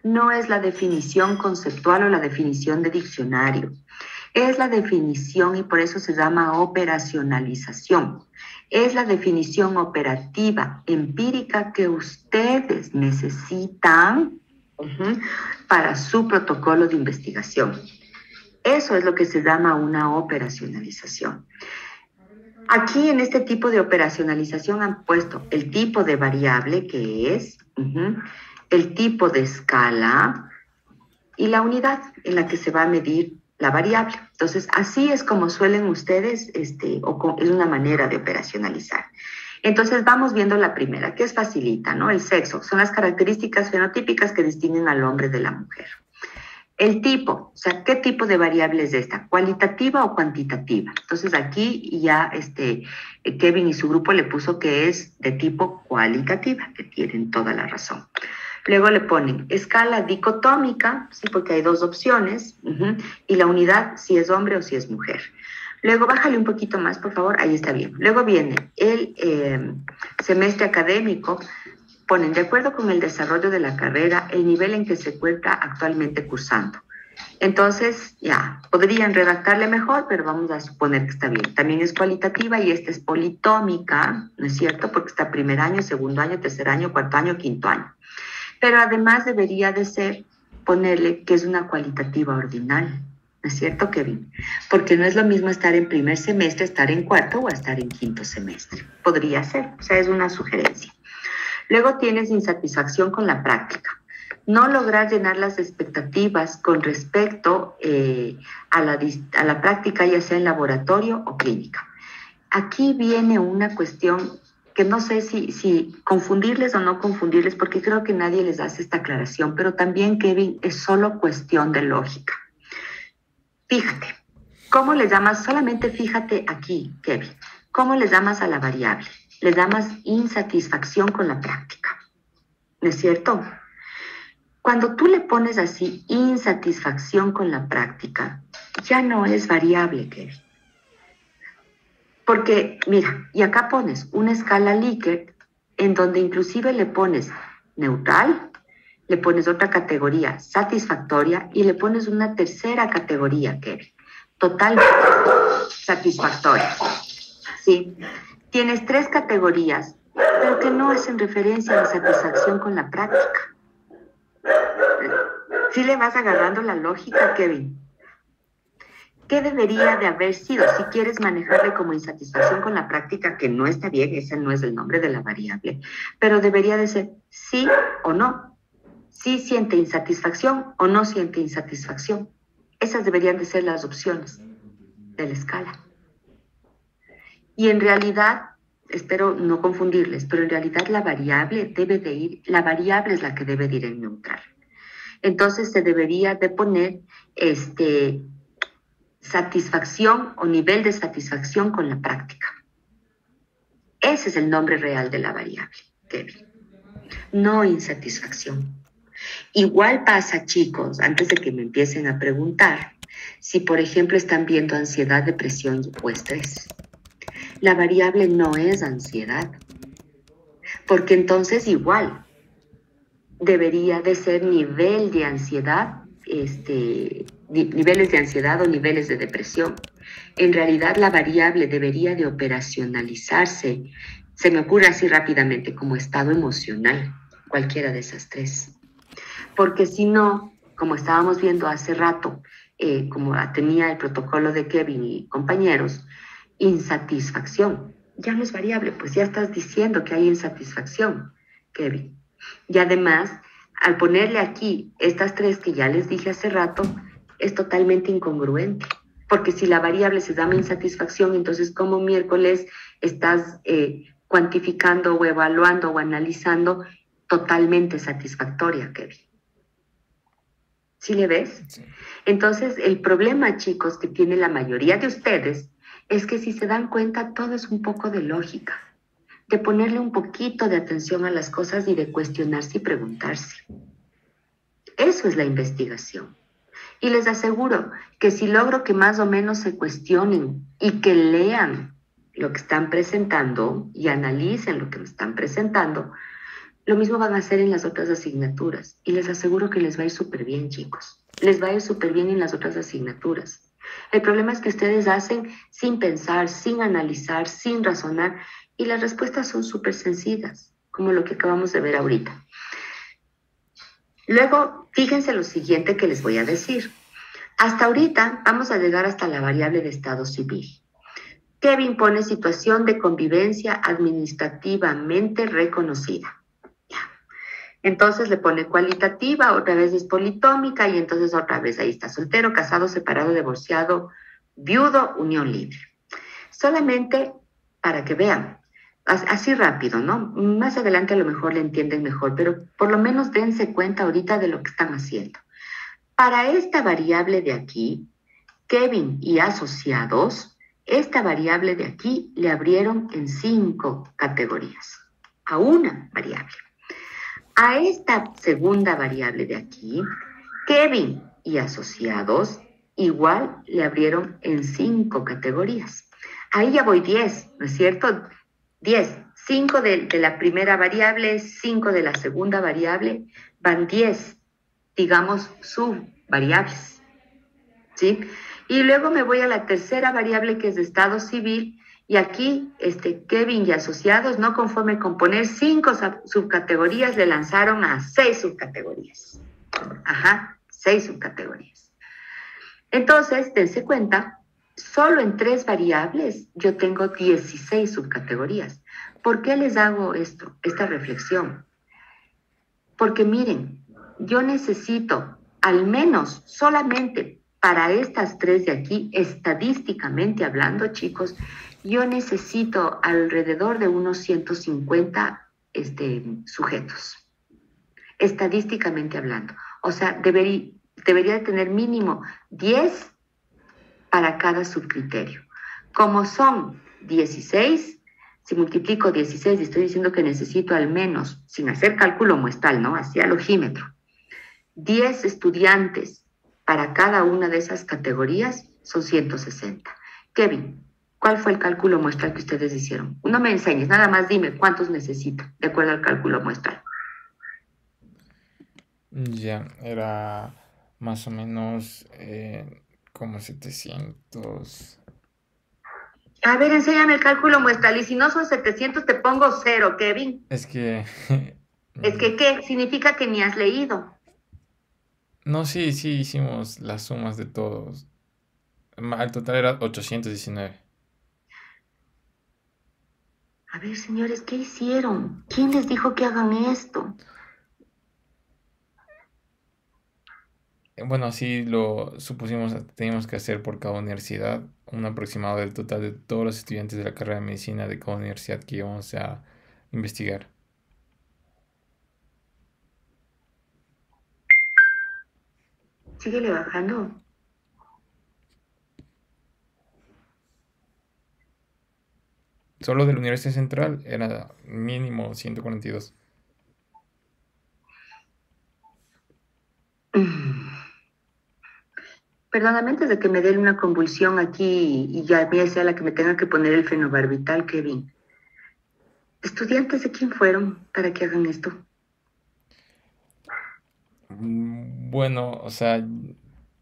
No es la definición conceptual o la definición de diccionario. Es la definición y por eso se llama operacionalización. Es la definición operativa, empírica que ustedes necesitan para su protocolo de investigación. Eso es lo que se llama una operacionalización. Aquí en este tipo de operacionalización han puesto el tipo de variable que es, el tipo de escala y la unidad en la que se va a medir la variable. Entonces, así es como suelen ustedes, es una manera de operacionalizar. Entonces, vamos viendo la primera, que es facilita, ¿no? El sexo, son las características fenotípicas que distinguen al hombre de la mujer. El tipo, o sea, ¿qué tipo de variable es esta? ¿Cualitativa o cuantitativa? Entonces, aquí ya Kevin y su grupo le puso que es de tipo cualitativa, que tienen toda la razón. Luego le ponen escala dicotómica, sí, porque hay dos opciones, y la unidad si es hombre o si es mujer. Luego bájale un poquito más, por favor, ahí está bien. Luego viene el semestre académico, ponen de acuerdo con el desarrollo de la carrera, el nivel en que se encuentra actualmente cursando. Entonces, ya, podrían redactarle mejor, pero vamos a suponer que está bien. También es cualitativa y esta es politómica, ¿no es cierto? Porque está primer año, segundo año, tercer año, cuarto año, quinto año. Pero además debería de ser, ponerle que es una cualitativa ordinal, ¿no es cierto, Kevin? Porque no es lo mismo estar en primer semestre, estar en cuarto o estar en quinto semestre. Podría ser, o sea, es una sugerencia. Luego tienes insatisfacción con la práctica. No lograr llenar las expectativas con respecto a la práctica, ya sea en laboratorio o clínica. Aquí viene una cuestión que no sé si confundirles o no confundirles, porque creo que nadie les hace esta aclaración, pero también, Kevin, es solo cuestión de lógica. Fíjate, ¿cómo le llamas? Solamente fíjate aquí, Kevin, ¿cómo le llamas a la variable? Le llamas insatisfacción con la práctica, ¿no es cierto? Cuando tú le pones así, insatisfacción con la práctica, ya no es variable, Kevin. Porque, mira, y acá pones una escala Likert en donde inclusive le pones neutral, le pones otra categoría satisfactoria y le pones una tercera categoría, Kevin, totalmente satisfactoria. ¿Sí? Tienes tres categorías, pero que no hacen referencia a la satisfacción con la práctica. ¿Sí le vas agarrando la lógica, Kevin? ¿Qué debería de haber sido? Si quieres manejarle como insatisfacción con la práctica, que no está bien, ese no es el nombre de la variable, pero debería de ser sí o no. Sí siente insatisfacción o no siente insatisfacción. Esas deberían de ser las opciones de la escala. Y en realidad, espero no confundirles, pero en realidad la variable es la que debe de ir en neutral. Entonces se debería de poner satisfacción o nivel de satisfacción con la práctica. Ese es el nombre real de la variable, Kevin. No insatisfacción. Igual pasa, chicos, antes de que me empiecen a preguntar, si por ejemplo están viendo ansiedad, depresión o estrés. La variable no es ansiedad, porque entonces igual debería de ser nivel de ansiedad, niveles de ansiedad o niveles de depresión. En realidad la variable debería de operacionalizarse, se me ocurre así rápidamente, como estado emocional, cualquiera de esas tres. Porque si no, como estábamos viendo hace rato, como tenía el protocolo de Kevin y compañeros, insatisfacción, ya no es variable, pues ya estás diciendo que hay insatisfacción, Kevin. Y además, al ponerle aquí estas tres que ya les dije hace rato, es totalmente incongruente. Porque si la variable se llama insatisfacción, entonces ¿cómo miércoles estás cuantificando o evaluando o analizando totalmente satisfactoria, Kevin? ¿Sí le ves? Sí. Entonces, el problema, chicos, que tiene la mayoría de ustedes es que si se dan cuenta, todo es un poco de lógica, de ponerle un poquito de atención a las cosas y de cuestionarse y preguntarse. Eso es la investigación. Y les aseguro que si logro que más o menos se cuestionen y que lean lo que están presentando y analicen lo que me están presentando, lo mismo van a hacer en las otras asignaturas. Y les aseguro que les va a ir súper bien, chicos. Les va a ir súper bien en las otras asignaturas. El problema es que ustedes hacen sin pensar, sin analizar, sin razonar, y las respuestas son súper sencillas, como lo que acabamos de ver ahorita. Luego, fíjense lo siguiente que les voy a decir. Hasta ahorita vamos a llegar hasta la variable de estado civil. Kevin pone situación de convivencia administrativamente reconocida. Ya. Entonces le pone cualitativa, otra vez es politómica y entonces otra vez ahí está soltero, casado, separado, divorciado, viudo, unión libre. Solamente para que vean, así rápido, ¿no? Más adelante a lo mejor le entienden mejor, pero por lo menos dense cuenta ahorita de lo que están haciendo. Para esta variable de aquí, Kevin y asociados, esta variable de aquí le abrieron en 5 categorías, a una variable. A esta segunda variable de aquí, Kevin y asociados, igual le abrieron en 5 categorías. Ahí ya voy 10, ¿no es cierto? 10. 5 de la primera variable, 5 de la segunda variable, van 10, digamos, subvariables, ¿sí? Y luego me voy a la tercera variable, que es de estado civil, y aquí Kevin y asociados, no conforme con poner 5 subcategorías, le lanzaron a 6 subcategorías. Ajá, 6 subcategorías. Entonces, dense cuenta, solo en 3 variables yo tengo 16 subcategorías. ¿Por qué les hago esta reflexión? Porque miren, yo necesito al menos solamente para estas 3 de aquí, estadísticamente hablando, chicos, yo necesito alrededor de unos 150 sujetos, estadísticamente hablando. O sea, debería tener mínimo 10 para cada subcriterio. Como son 16, si multiplico 16 y estoy diciendo que necesito al menos, sin hacer cálculo muestral, ¿no? Así al ojímetro, 10 estudiantes para cada una de esas categorías, son 160. Kevin, ¿cuál fue el cálculo muestral que ustedes hicieron? No me enseñes, nada más dime cuántos necesito, de acuerdo al cálculo muestral. Ya, era más o menos como 700. A ver, enséñame el cálculo muestral, y si no son 700 te pongo 0, Kevin. Es que... Es que, ¿qué? Significa que ni has leído. No, sí hicimos las sumas de todos. El total era 819. A ver, señores, ¿qué hicieron? ¿Quién les dijo que hagan esto? Bueno, así lo supusimos, teníamos que hacer por cada universidad un aproximado del total de todos los estudiantes de la carrera de medicina de cada universidad que íbamos a investigar. Síguele bajando. Solo de la Universidad Central era mínimo 142. Perdóname, antes de que me den una convulsión aquí y ya sea la que me tenga que poner el fenobarbital, Kevin. ¿Estudiantes de quién fueron para que hagan esto? Bueno, o sea,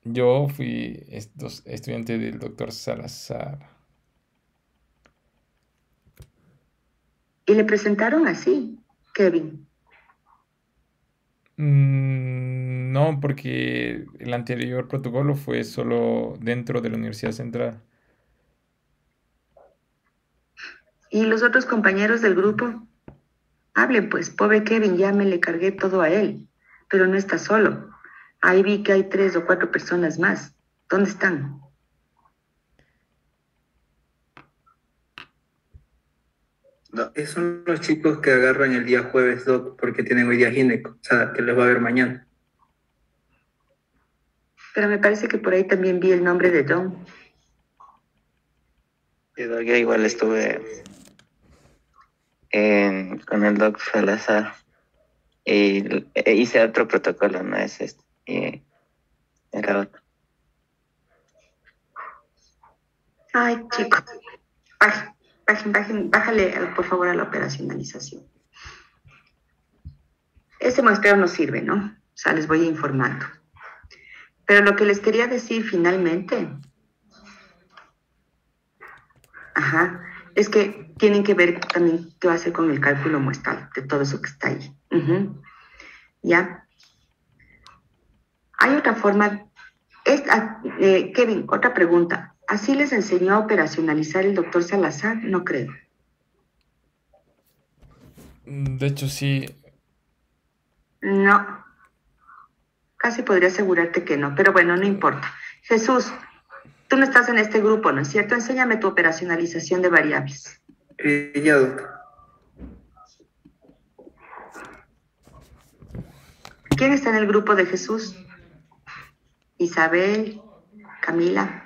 yo fui estudiante del doctor Salazar. Y le presentaron así, Kevin. No, porque el anterior protocolo fue solo dentro de la Universidad Central. ¿Y los otros compañeros del grupo? Hablen pues, pobre Kevin, ya me le cargué todo a él. pero no está solo. Ahí vi que hay 3 o 4 personas más. ¿Dónde están? No, esos son los chicos que agarran el día jueves, Doc, porque tienen hoy día gineco, o sea, que les va a ver mañana. Pero me parece que por ahí también vi el nombre de Don. Sí, Doc, yo igual estuve con el Doc Salazar y hice otro protocolo, no es este, y era otro. Ay, chicos. Bájale, por favor, a la operacionalización. Ese muestreo no sirve, ¿no? O sea, les voy informando. Pero lo que les quería decir finalmente, es que tienen que ver también qué va a hacer con el cálculo muestral de todo eso que está ahí. ¿Ya? Hay otra forma. Kevin, otra pregunta. ¿Así les enseñó a operacionalizar el doctor Salazar? No creo. De hecho, sí. No. Casi podría asegurarte que no, pero bueno, no importa. Jesús, tú no estás en este grupo, ¿no es cierto? Enséñame tu operacionalización de variables. Ya, Doc. ¿Quién está en el grupo de Jesús? Isabel, Camila.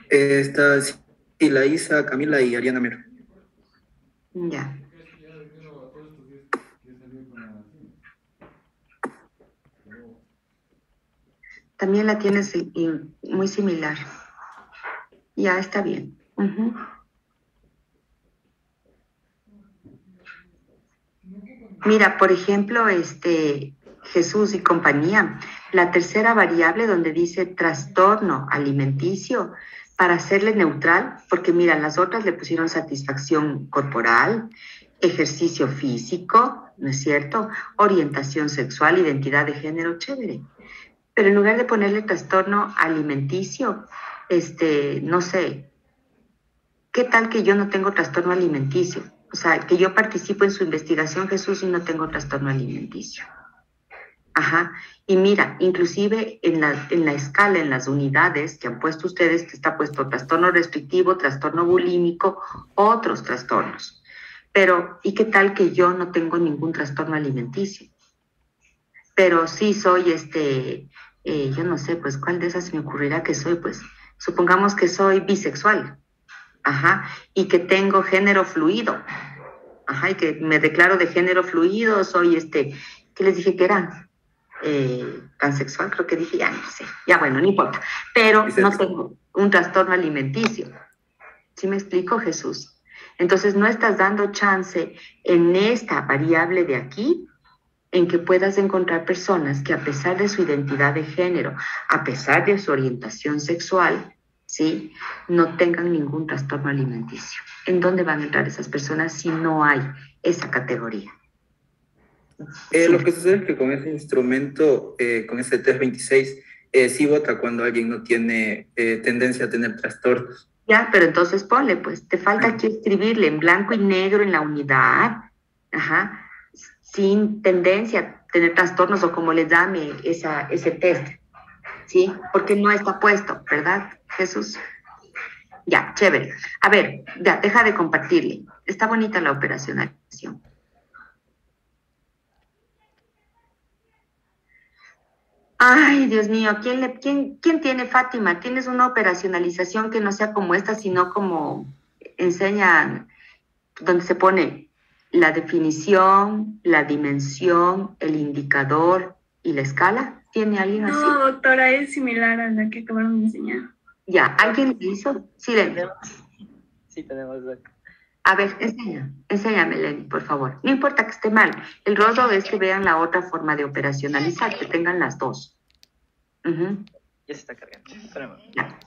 Está sí, la Isa, Camila y Ariana Mero. Ya. También la tienes muy similar. Ya, está bien. Mira, por ejemplo, Jesús y compañía, la tercera variable donde dice trastorno alimenticio, para hacerle neutral, porque mira, las otras le pusieron satisfacción corporal, ejercicio físico, ¿no es cierto? Orientación sexual, identidad de género, chévere. Pero en lugar de ponerle trastorno alimenticio, no sé, ¿qué tal que yo no tengo trastorno alimenticio? O sea, que yo participo en su investigación, Jesús, y no tengo trastorno alimenticio. Y mira, inclusive en la escala, en las unidades que han puesto ustedes, que está puesto trastorno restrictivo, trastorno bulímico, otros trastornos. Pero, ¿y qué tal que yo no tengo ningún trastorno alimenticio? Pero sí soy, yo no sé, pues, ¿cuál de esas se me ocurrirá que soy? Pues, supongamos que soy bisexual, y que tengo género fluido, y que me declaro de género fluido, soy, ¿qué les dije que era? Pansexual, creo que dije, ya no sé, ya bueno, no importa, pero no tengo un trastorno alimenticio. ¿Sí me explico, Jesús? Entonces no estás dando chance en esta variable de aquí en que puedas encontrar personas que a pesar de su identidad de género, a pesar de su orientación sexual, ¿sí?, no tengan ningún trastorno alimenticio. ¿En dónde van a entrar esas personas si no hay esa categoría? Lo que sucede es que con ese instrumento, con ese 326, sí vota cuando alguien no tiene tendencia a tener trastornos. Ya, pero entonces ponle, pues, te falta aquí escribirle en blanco y negro en la unidad, sin tendencia a tener trastornos o como le llame ese test, ¿sí? Porque no está puesto, ¿verdad, Jesús? Ya, chévere. A ver, ya, deja de compartirle. Está bonita la operacionalización. Ay, Dios mío, ¿quién tiene, Fátima? ¿Tienes una operacionalización que no sea como esta, sino como enseñan, donde se pone la definición, la dimensión, el indicador y la escala? ¿Tiene alguien así? No, doctora, es similar a la que acabaron de enseñar. Ya, ¿alguien le hizo? Sí, Lenny. Sí, tenemos, Doc. A ver, enséñame, Lenny, por favor. No importa que esté mal. El rollo es que vean la otra forma de operacionalizar, que tengan las dos. Ya se está cargando. Espérame. Ya.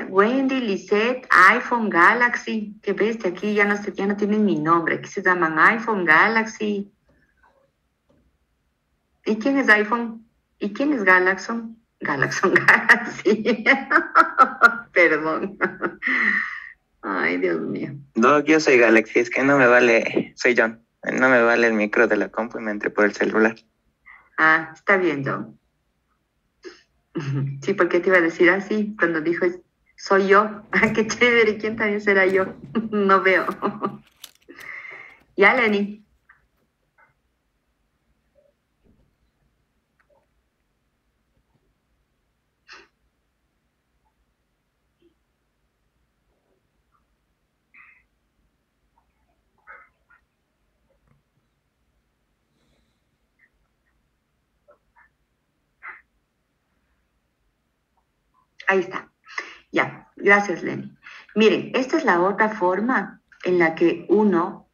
Wendy, Lisette, iPhone, Galaxy. Qué bestia, aquí ya no tienen mi nombre. Aquí se llaman iPhone, Galaxy. ¿Y quién es iPhone? ¿Y quién es Galaxy? Galaxy. Perdón. Ay, Dios mío. No, yo soy Galaxy, es que no me vale, soy John. No me vale el micro de la compu y me entré por el celular. Ah, está bien, John. Sí, porque te iba a decir así cuando dijo soy yo. Ah, qué chévere, ¿quién también será yo? No veo. Ya, Lenny. Ahí está. Ya, gracias, Lenny. Miren, esta es la otra forma en la que uno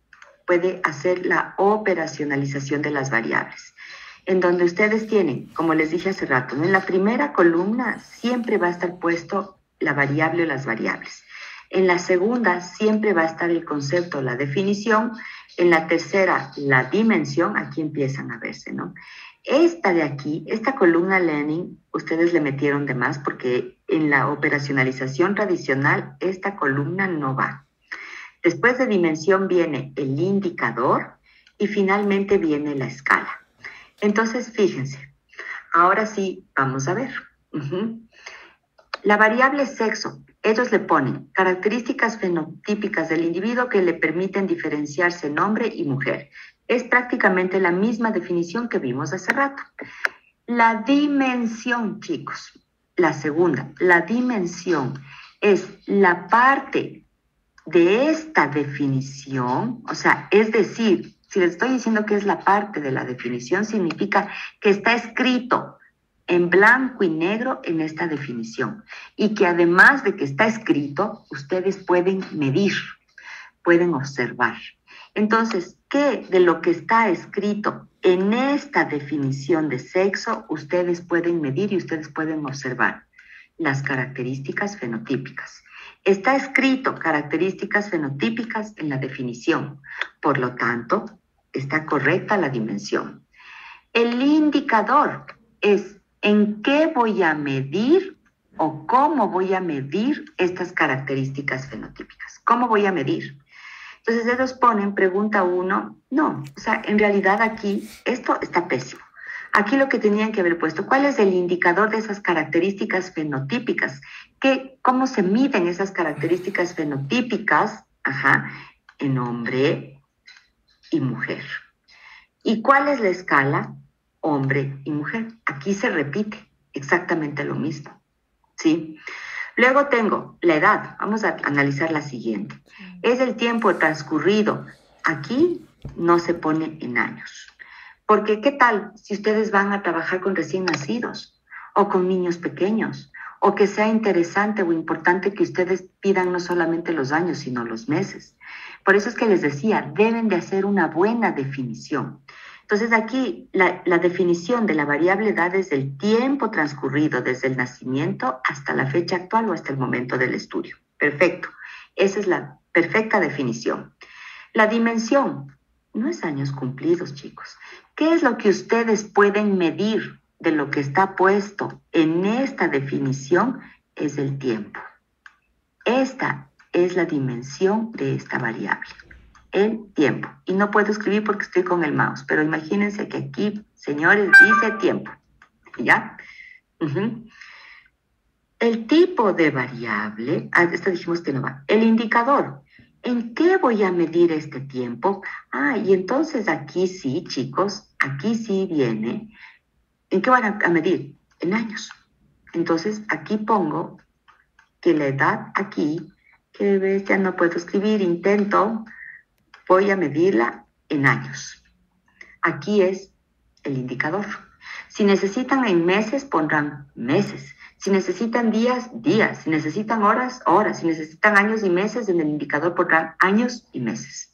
puede hacer la operacionalización de las variables, en donde ustedes tienen, como les dije hace rato, ¿no? En la primera columna siempre va a estar puesto la variable o las variables. En la segunda siempre va a estar el concepto, la definición. En la tercera, la dimensión. Aquí empiezan a verse, ¿no? Esta de aquí, esta columna Learning, ustedes le metieron de más porque en la operacionalización tradicional esta columna no va. Después de dimensión viene el indicador y finalmente viene la escala. Entonces, fíjense, ahora sí vamos a ver. La variable sexo, ellos le ponen características fenotípicas del individuo que le permiten diferenciarse en hombre y mujer. Es prácticamente la misma definición que vimos hace rato. La dimensión, chicos, la segunda, la dimensión es la parte de esta definición, o sea, es decir, si les estoy diciendo que es la parte de la definición, significa que está escrito en blanco y negro en esta definición y que además de que está escrito, ustedes pueden medir, pueden observar. Entonces, ¿qué de lo que está escrito en esta definición de sexo ustedes pueden medir y ustedes pueden observar? Las características fenotípicas. Está escrito características fenotípicas en la definición, por lo tanto, está correcta la dimensión. El indicador es en qué voy a medir o cómo voy a medir estas características fenotípicas. ¿Cómo voy a medir? Entonces ellos ponen pregunta 1, no, o sea, en realidad aquí esto está pésimo. Aquí lo que tenían que haber puesto, ¿cuál es el indicador de esas características fenotípicas? ¿Cómo se miden esas características fenotípicas? En hombre y mujer. ¿Y cuál es la escala? Hombre y mujer. Aquí se repite exactamente lo mismo, ¿sí? Luego tengo la edad. Vamos a analizar la siguiente. Es el tiempo transcurrido. Aquí no se pone en años. Porque, ¿qué tal si ustedes van a trabajar con recién nacidos o con niños pequeños? O que sea interesante o importante que ustedes pidan no solamente los años, sino los meses. Por eso es que les decía, deben de hacer una buena definición. Entonces aquí la definición de la variable edad es el tiempo transcurrido desde el nacimiento hasta la fecha actual o hasta el momento del estudio. Perfecto. Esa es la perfecta definición. La dimensión no es años cumplidos, chicos. ¿Qué es lo que ustedes pueden medir de lo que está puesto en esta definición? Es el tiempo. Esta es la dimensión de esta variable. El tiempo. Y no puedo escribir porque estoy con el mouse, pero imagínense que aquí, señores, dice tiempo. ¿Ya? El tipo de variable, esto dijimos que no va. El indicador. ¿En qué voy a medir este tiempo? Y entonces aquí sí, chicos, aquí sí viene. ¿En qué van a medir? En años. Entonces aquí pongo que la edad aquí, que ves, ya no puedo escribir, intento, voy a medirla en años. Aquí es el indicador. Si necesitan en meses, pondrán meses. Si necesitan días, días. Si necesitan horas, horas. Si necesitan años y meses, en el indicador pondrán años y meses.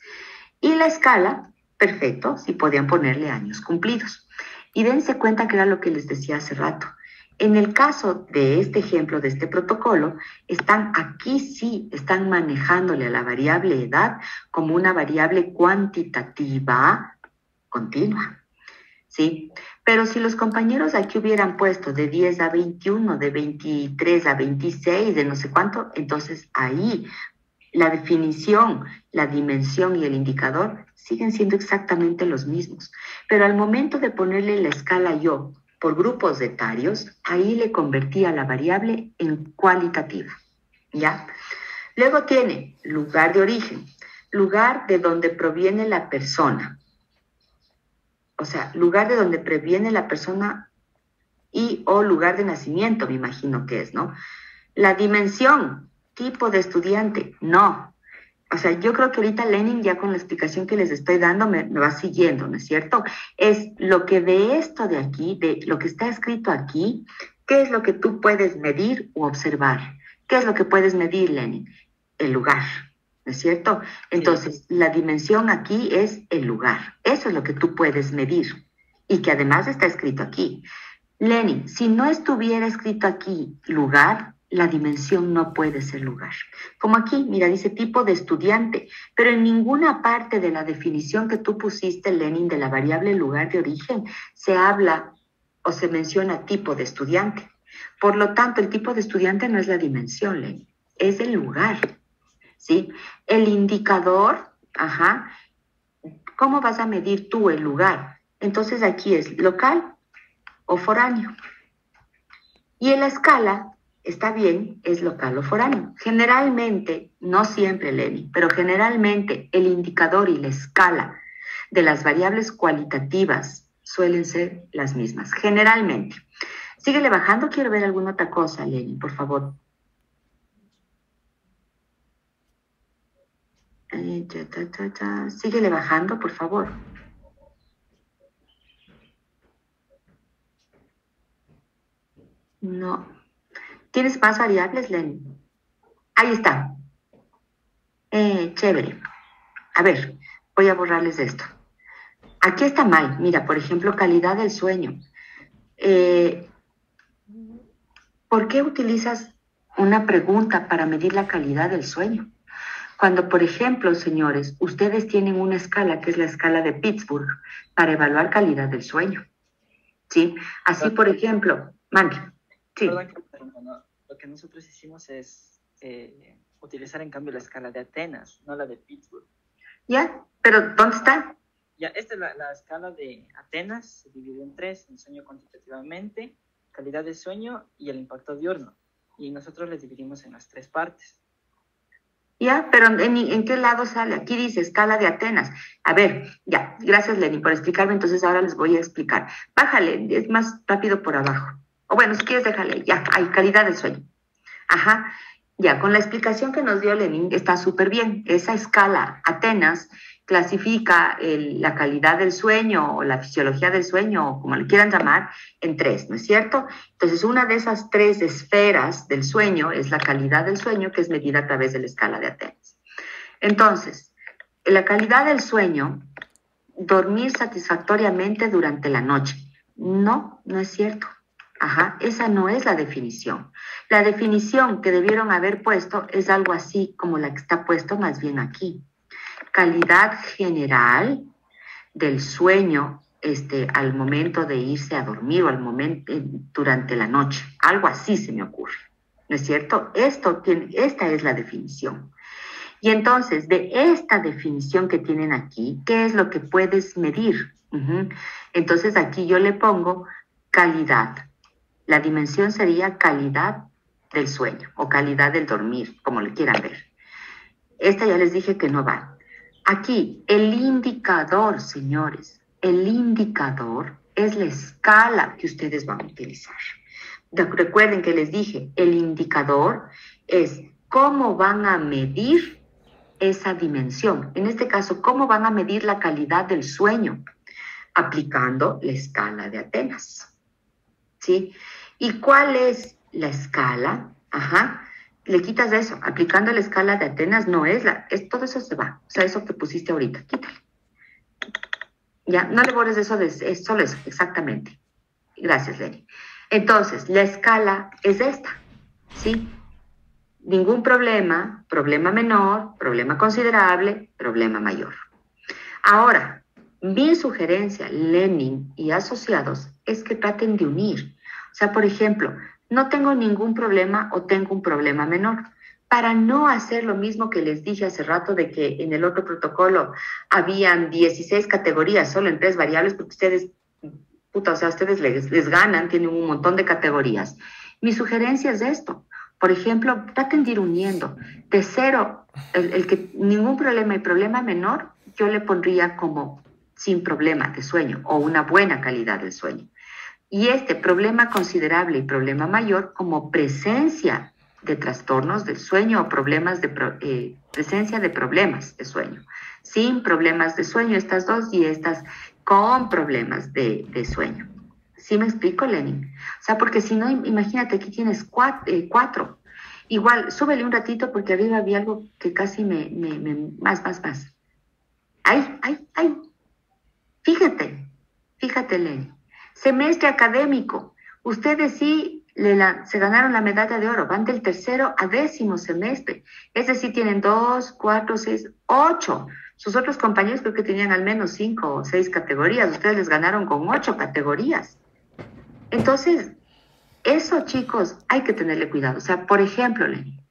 Y la escala, perfecto, si podían ponerle años cumplidos. Y dense cuenta que era lo que les decía hace rato. En el caso de este ejemplo, de este protocolo, aquí sí están manejándole a la variable edad como una variable cuantitativa continua, ¿sí? Pero si los compañeros aquí hubieran puesto de 10 a 21, de 23 a 26, de no sé cuánto, entonces ahí la definición, la dimensión y el indicador siguen siendo exactamente los mismos. Pero al momento de ponerle la escala yo por grupos etarios, ahí le convertía la variable en cualitativa, ¿ya? Luego tiene lugar de origen, lugar de donde proviene la persona. O sea, lugar de donde proviene la persona y o lugar de nacimiento, me imagino que es, ¿no? La dimensión, tipo de estudiante, no. O sea, yo creo que ahorita Lenin ya con la explicación que les estoy dando me va siguiendo, ¿no es cierto? Es lo que de esto de aquí, de lo que está escrito aquí, ¿qué es lo que tú puedes medir u observar? ¿Qué es lo que puedes medir, Lenin? El lugar, ¿no es cierto? Entonces, la dimensión aquí es el lugar. Eso es lo que tú puedes medir y que además está escrito aquí. Lenin, si no estuviera escrito aquí lugar, la dimensión no puede ser lugar. Como aquí, mira, dice tipo de estudiante, pero en ninguna parte de la definición que tú pusiste, Lenin, de la variable lugar de origen, se habla o se menciona tipo de estudiante. Por lo tanto, el tipo de estudiante no es la dimensión, Lenin, es el lugar. ¿Sí? El indicador, ajá, ¿cómo vas a medir tú el lugar? Entonces aquí es local o foráneo. Y en la escala, está bien, es local o foráneo. Generalmente, no siempre, Lenny, pero generalmente el indicador y la escala de las variables cualitativas suelen ser las mismas, generalmente. Síguele bajando, quiero ver alguna otra cosa, Lenny, por favor. Síguele bajando, por favor. No. ¿Tienes más variables, Lenny? Ahí está. Chévere. A ver, voy a borrarles esto. Aquí está mal. Mira, por ejemplo, calidad del sueño. ¿Por qué utilizas una pregunta para medir la calidad del sueño? Cuando, por ejemplo, señores, ustedes tienen una escala que es la escala de Pittsburgh para evaluar calidad del sueño, ¿sí? Así, por ejemplo, mande. Sí. Lo que nosotros hicimos es utilizar, en cambio, la escala de Atenas, no la de Pittsburgh. ¿Ya? ¿Pero dónde está? Ya, esta es la escala de Atenas, se divide en tres: el sueño cuantitativamente, calidad del sueño y el impacto diurno. Y nosotros les dividimos en las tres partes. Ya, pero ¿en qué lado sale? Aquí dice escala de Atenas. A ver, ya, gracias Lenny por explicarme, entonces ahora les voy a explicar. Bájale, es más rápido por abajo. O bueno, si quieres déjale, ya, hay calidad del sueño. Ajá, ya, con la explicación que nos dio Lenin está súper bien. Esa escala Atenas clasifica la calidad del sueño o la fisiología del sueño, o como le quieran llamar, en tres, ¿no es cierto? Entonces, una de esas tres esferas del sueño es la calidad del sueño, que es medida a través de la escala de Atenas. Entonces, la calidad del sueño, dormir satisfactoriamente durante la noche. No, no es cierto. Ajá, esa no es la definición. La definición que debieron haber puesto es algo así como la que está puesto más bien aquí. Calidad general del sueño al momento de irse a dormir o al momento durante la noche. Algo así se me ocurre, ¿no es cierto? Esta es la definición. Y entonces, de esta definición que tienen aquí, ¿qué es lo que puedes medir? Entonces, aquí yo le pongo calidad. La dimensión sería calidad del sueño o calidad del dormir, como le quieran ver. Esta ya les dije que no va. Aquí, el indicador, señores, el indicador es la escala que ustedes van a utilizar. Recuerden que les dije, el indicador es cómo van a medir esa dimensión. En este caso, cómo van a medir la calidad del sueño, aplicando la escala de Atenas. ¿Sí? ¿Y cuál es la escala? Ajá. Le quitas eso, aplicando la escala de Atenas no es todo eso se va, o sea, eso que pusiste ahorita, quítale. Ya, no le borres eso, es solo eso, exactamente. Gracias, Lenny. Entonces, la escala es esta, ¿sí? Ningún problema, problema menor, problema considerable, problema mayor. Ahora, mi sugerencia, Lenin y asociados, es que traten de unir. O sea, por ejemplo, no tengo ningún problema o tengo un problema menor. Para no hacer lo mismo que les dije hace rato de que en el otro protocolo habían 16 categorías solo en 3 variables, porque ustedes, puta, o sea, ustedes les ganan, tienen un montón de categorías. Mi sugerencia es esto. Por ejemplo, traten de ir uniendo. De 0, el que ningún problema y problema menor, yo le pondría como sin problema de sueño o una buena calidad del sueño. Y este problema considerable y problema mayor como presencia de trastornos del sueño o problemas de presencia de problemas de sueño. Sin problemas de sueño, estas dos, y estas con problemas de sueño. ¿Sí me explico, Lenin? O sea, porque si no, imagínate, aquí tienes 4. Igual, súbele un ratito porque arriba había algo que casi más. ¡Ay! Fíjate, Lenin. Semestre académico. Ustedes sí se ganaron la medalla de oro. Van del 3º a 10º semestre. Es decir, tienen 2, 4, 6, 8. Sus otros compañeros creo que tenían al menos 5 o 6 categorías. Ustedes les ganaron con 8 categorías. Entonces, eso, chicos, hay que tenerle cuidado. O sea, por ejemplo, Lenin,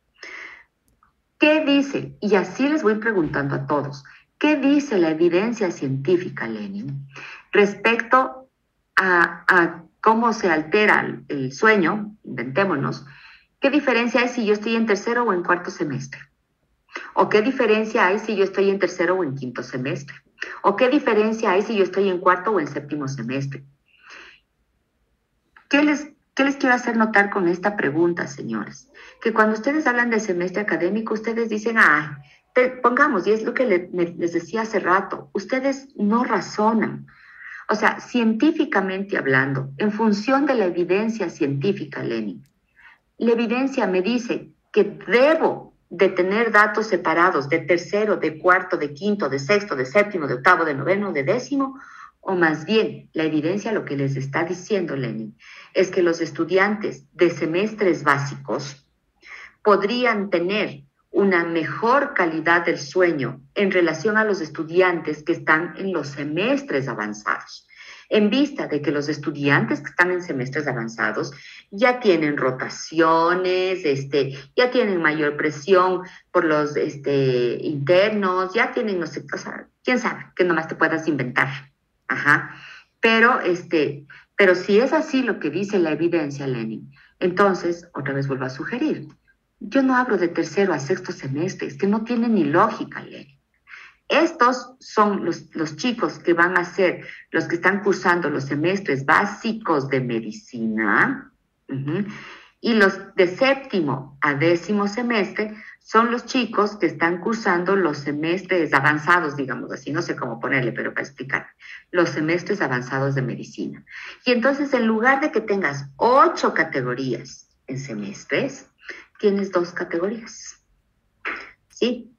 ¿qué dice? Y así les voy preguntando a todos. ¿Qué dice la evidencia científica, Lenin, respecto a cómo se altera el sueño? Inventémonos. ¿Qué diferencia hay si yo estoy en 3º o en 4º semestre? ¿O qué diferencia hay si yo estoy en 3º o en 5º semestre? ¿O qué diferencia hay si yo estoy en 4º o en 7º semestre? ¿Qué les quiero hacer notar con esta pregunta, señores? Que cuando ustedes hablan de semestre académico, ustedes dicen, pongamos, y es lo que les decía hace rato, ustedes no razonan. O sea, científicamente hablando, en función de la evidencia científica, Lenin, la evidencia me dice que debo de tener datos separados de 3º, de 4º, de 5º, de 6º, de 7º, de 8º, de 9º, de 10º, o más bien, la evidencia lo que les está diciendo, Lenin, es que los estudiantes de semestres básicos podrían tener una mejor calidad del sueño en relación a los estudiantes que están en los semestres avanzados. En vista de que los estudiantes que están en semestres avanzados ya tienen rotaciones, ya tienen mayor presión por los internos, ya tienen, no sé, o sea, quién sabe, que nomás te puedas inventar. Ajá. Pero si es así lo que dice la evidencia, Lenin, entonces, otra vez vuelvo a sugerir, yo no hablo de 3º a 6º semestre, es que no tiene ni lógica, Lenin. Estos son los chicos que van a ser los que están cursando los semestres básicos de medicina, y los de 7º a 10º semestre son los chicos que están cursando los semestres avanzados, digamos así, no sé cómo ponerle, pero para explicar, los semestres avanzados de medicina. Y entonces, en lugar de que tengas 8 categorías en semestres, tienes 2 categorías. ¿Sí?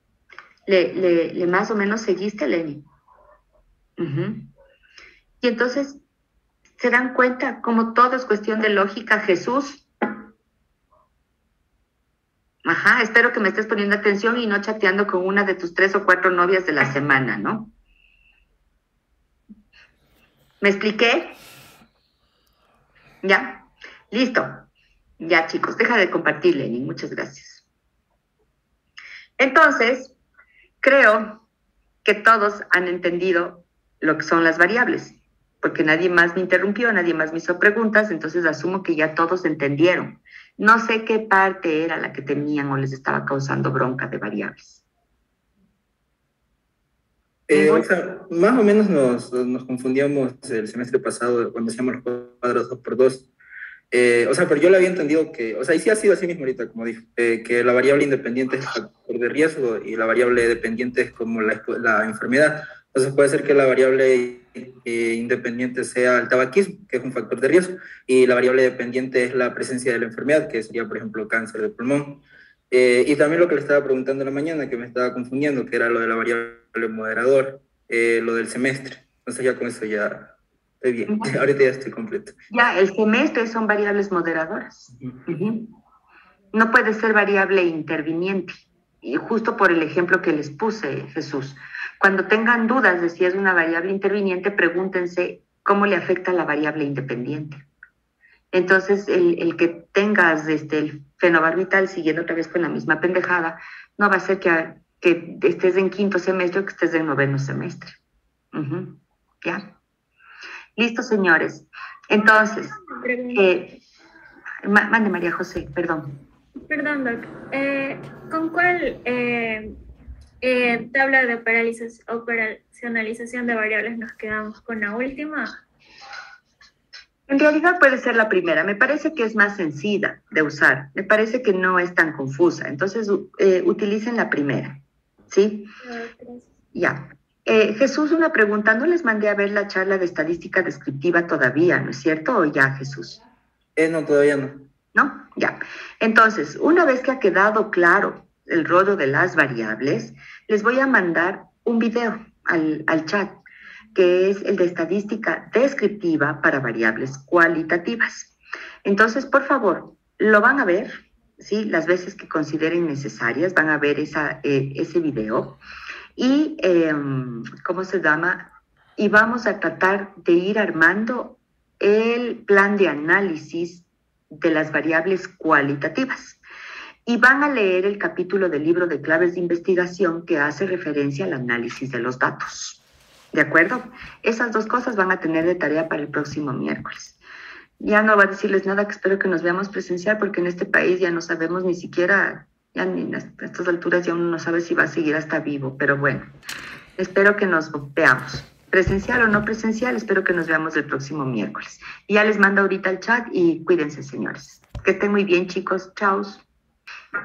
¿Le más o menos seguiste, Lenin? Y entonces, ¿se dan cuenta cómo todo es cuestión de lógica, Jesús? Ajá, espero que me estés poniendo atención y no chateando con una de tus 3 o 4 novias de la semana, ¿no? ¿Me expliqué? ¿Ya? Listo. Ya, chicos, deja de compartir, Lenin. Muchas gracias. Entonces, creo que todos han entendido lo que son las variables, porque nadie más me interrumpió, nadie más me hizo preguntas, entonces asumo que ya todos entendieron. No sé qué parte era la que tenían o les estaba causando bronca de variables. O sea, más o menos nos confundíamos el semestre pasado cuando hacíamos los cuadros 2x2. O sea, pero yo le había entendido que, o sea, y sí ha sido así mismo ahorita, como dijo, que la variable independiente es el factor de riesgo y la variable dependiente es como la enfermedad. Entonces puede ser que la variable independiente sea el tabaquismo, que es un factor de riesgo, y la variable dependiente es la presencia de la enfermedad, que sería, por ejemplo, cáncer de pulmón. Y también lo que le estaba preguntando en la mañana, que me estaba confundiendo, que era lo de la variable moderador, lo del semestre. Entonces ya con eso ya estoy bien. Ahorita ya estoy completo. Ya, el semestre son variables moderadoras. No puede ser variable interviniente. Y justo por el ejemplo que les puse, Jesús. Cuando tengan dudas de si es una variable interviniente, pregúntense cómo le afecta la variable independiente. Entonces, el que tengas el fenobarbital siguiendo otra vez con la misma pendejada, no va a ser que estés en quinto semestre o que estés en noveno semestre. ¿Ya? Listo, señores. Entonces, mande María José, perdón. Perdón, Doc. ¿Con cuál tabla de operacionalización de variables nos quedamos? ¿Con la última? En realidad puede ser la primera. Me parece que es más sencilla de usar. Me parece que no es tan confusa. Entonces, utilicen la primera. ¿Sí? Gracias. Ya. Jesús, una pregunta. ¿No les mandé a ver la charla de estadística descriptiva todavía, no es cierto? ¿O ya, Jesús? No, todavía no. ¿No? Ya. Entonces, una vez que ha quedado claro el rollo de las variables, les voy a mandar un video al chat, que es el de estadística descriptiva para variables cualitativas. Entonces, por favor, lo van a ver, ¿sí? Las veces que consideren necesarias, van a ver ese video. Y, ¿cómo se llama? Y vamos a tratar de ir armando el plan de análisis de las variables cualitativas. Y van a leer el capítulo del libro de claves de investigación que hace referencia al análisis de los datos. ¿De acuerdo? Esas dos cosas van a tener de tarea para el próximo miércoles. Ya no va a decirles nada, que espero que nos veamos presencial, porque en este país ya no sabemos ni siquiera, ya ni a estas alturas ya uno no sabe si va a seguir hasta vivo, pero bueno, espero que nos veamos. Presencial o no presencial, espero que nos veamos el próximo miércoles. Y ya les mando ahorita el chat y cuídense, señores. Que estén muy bien, chicos. Chao.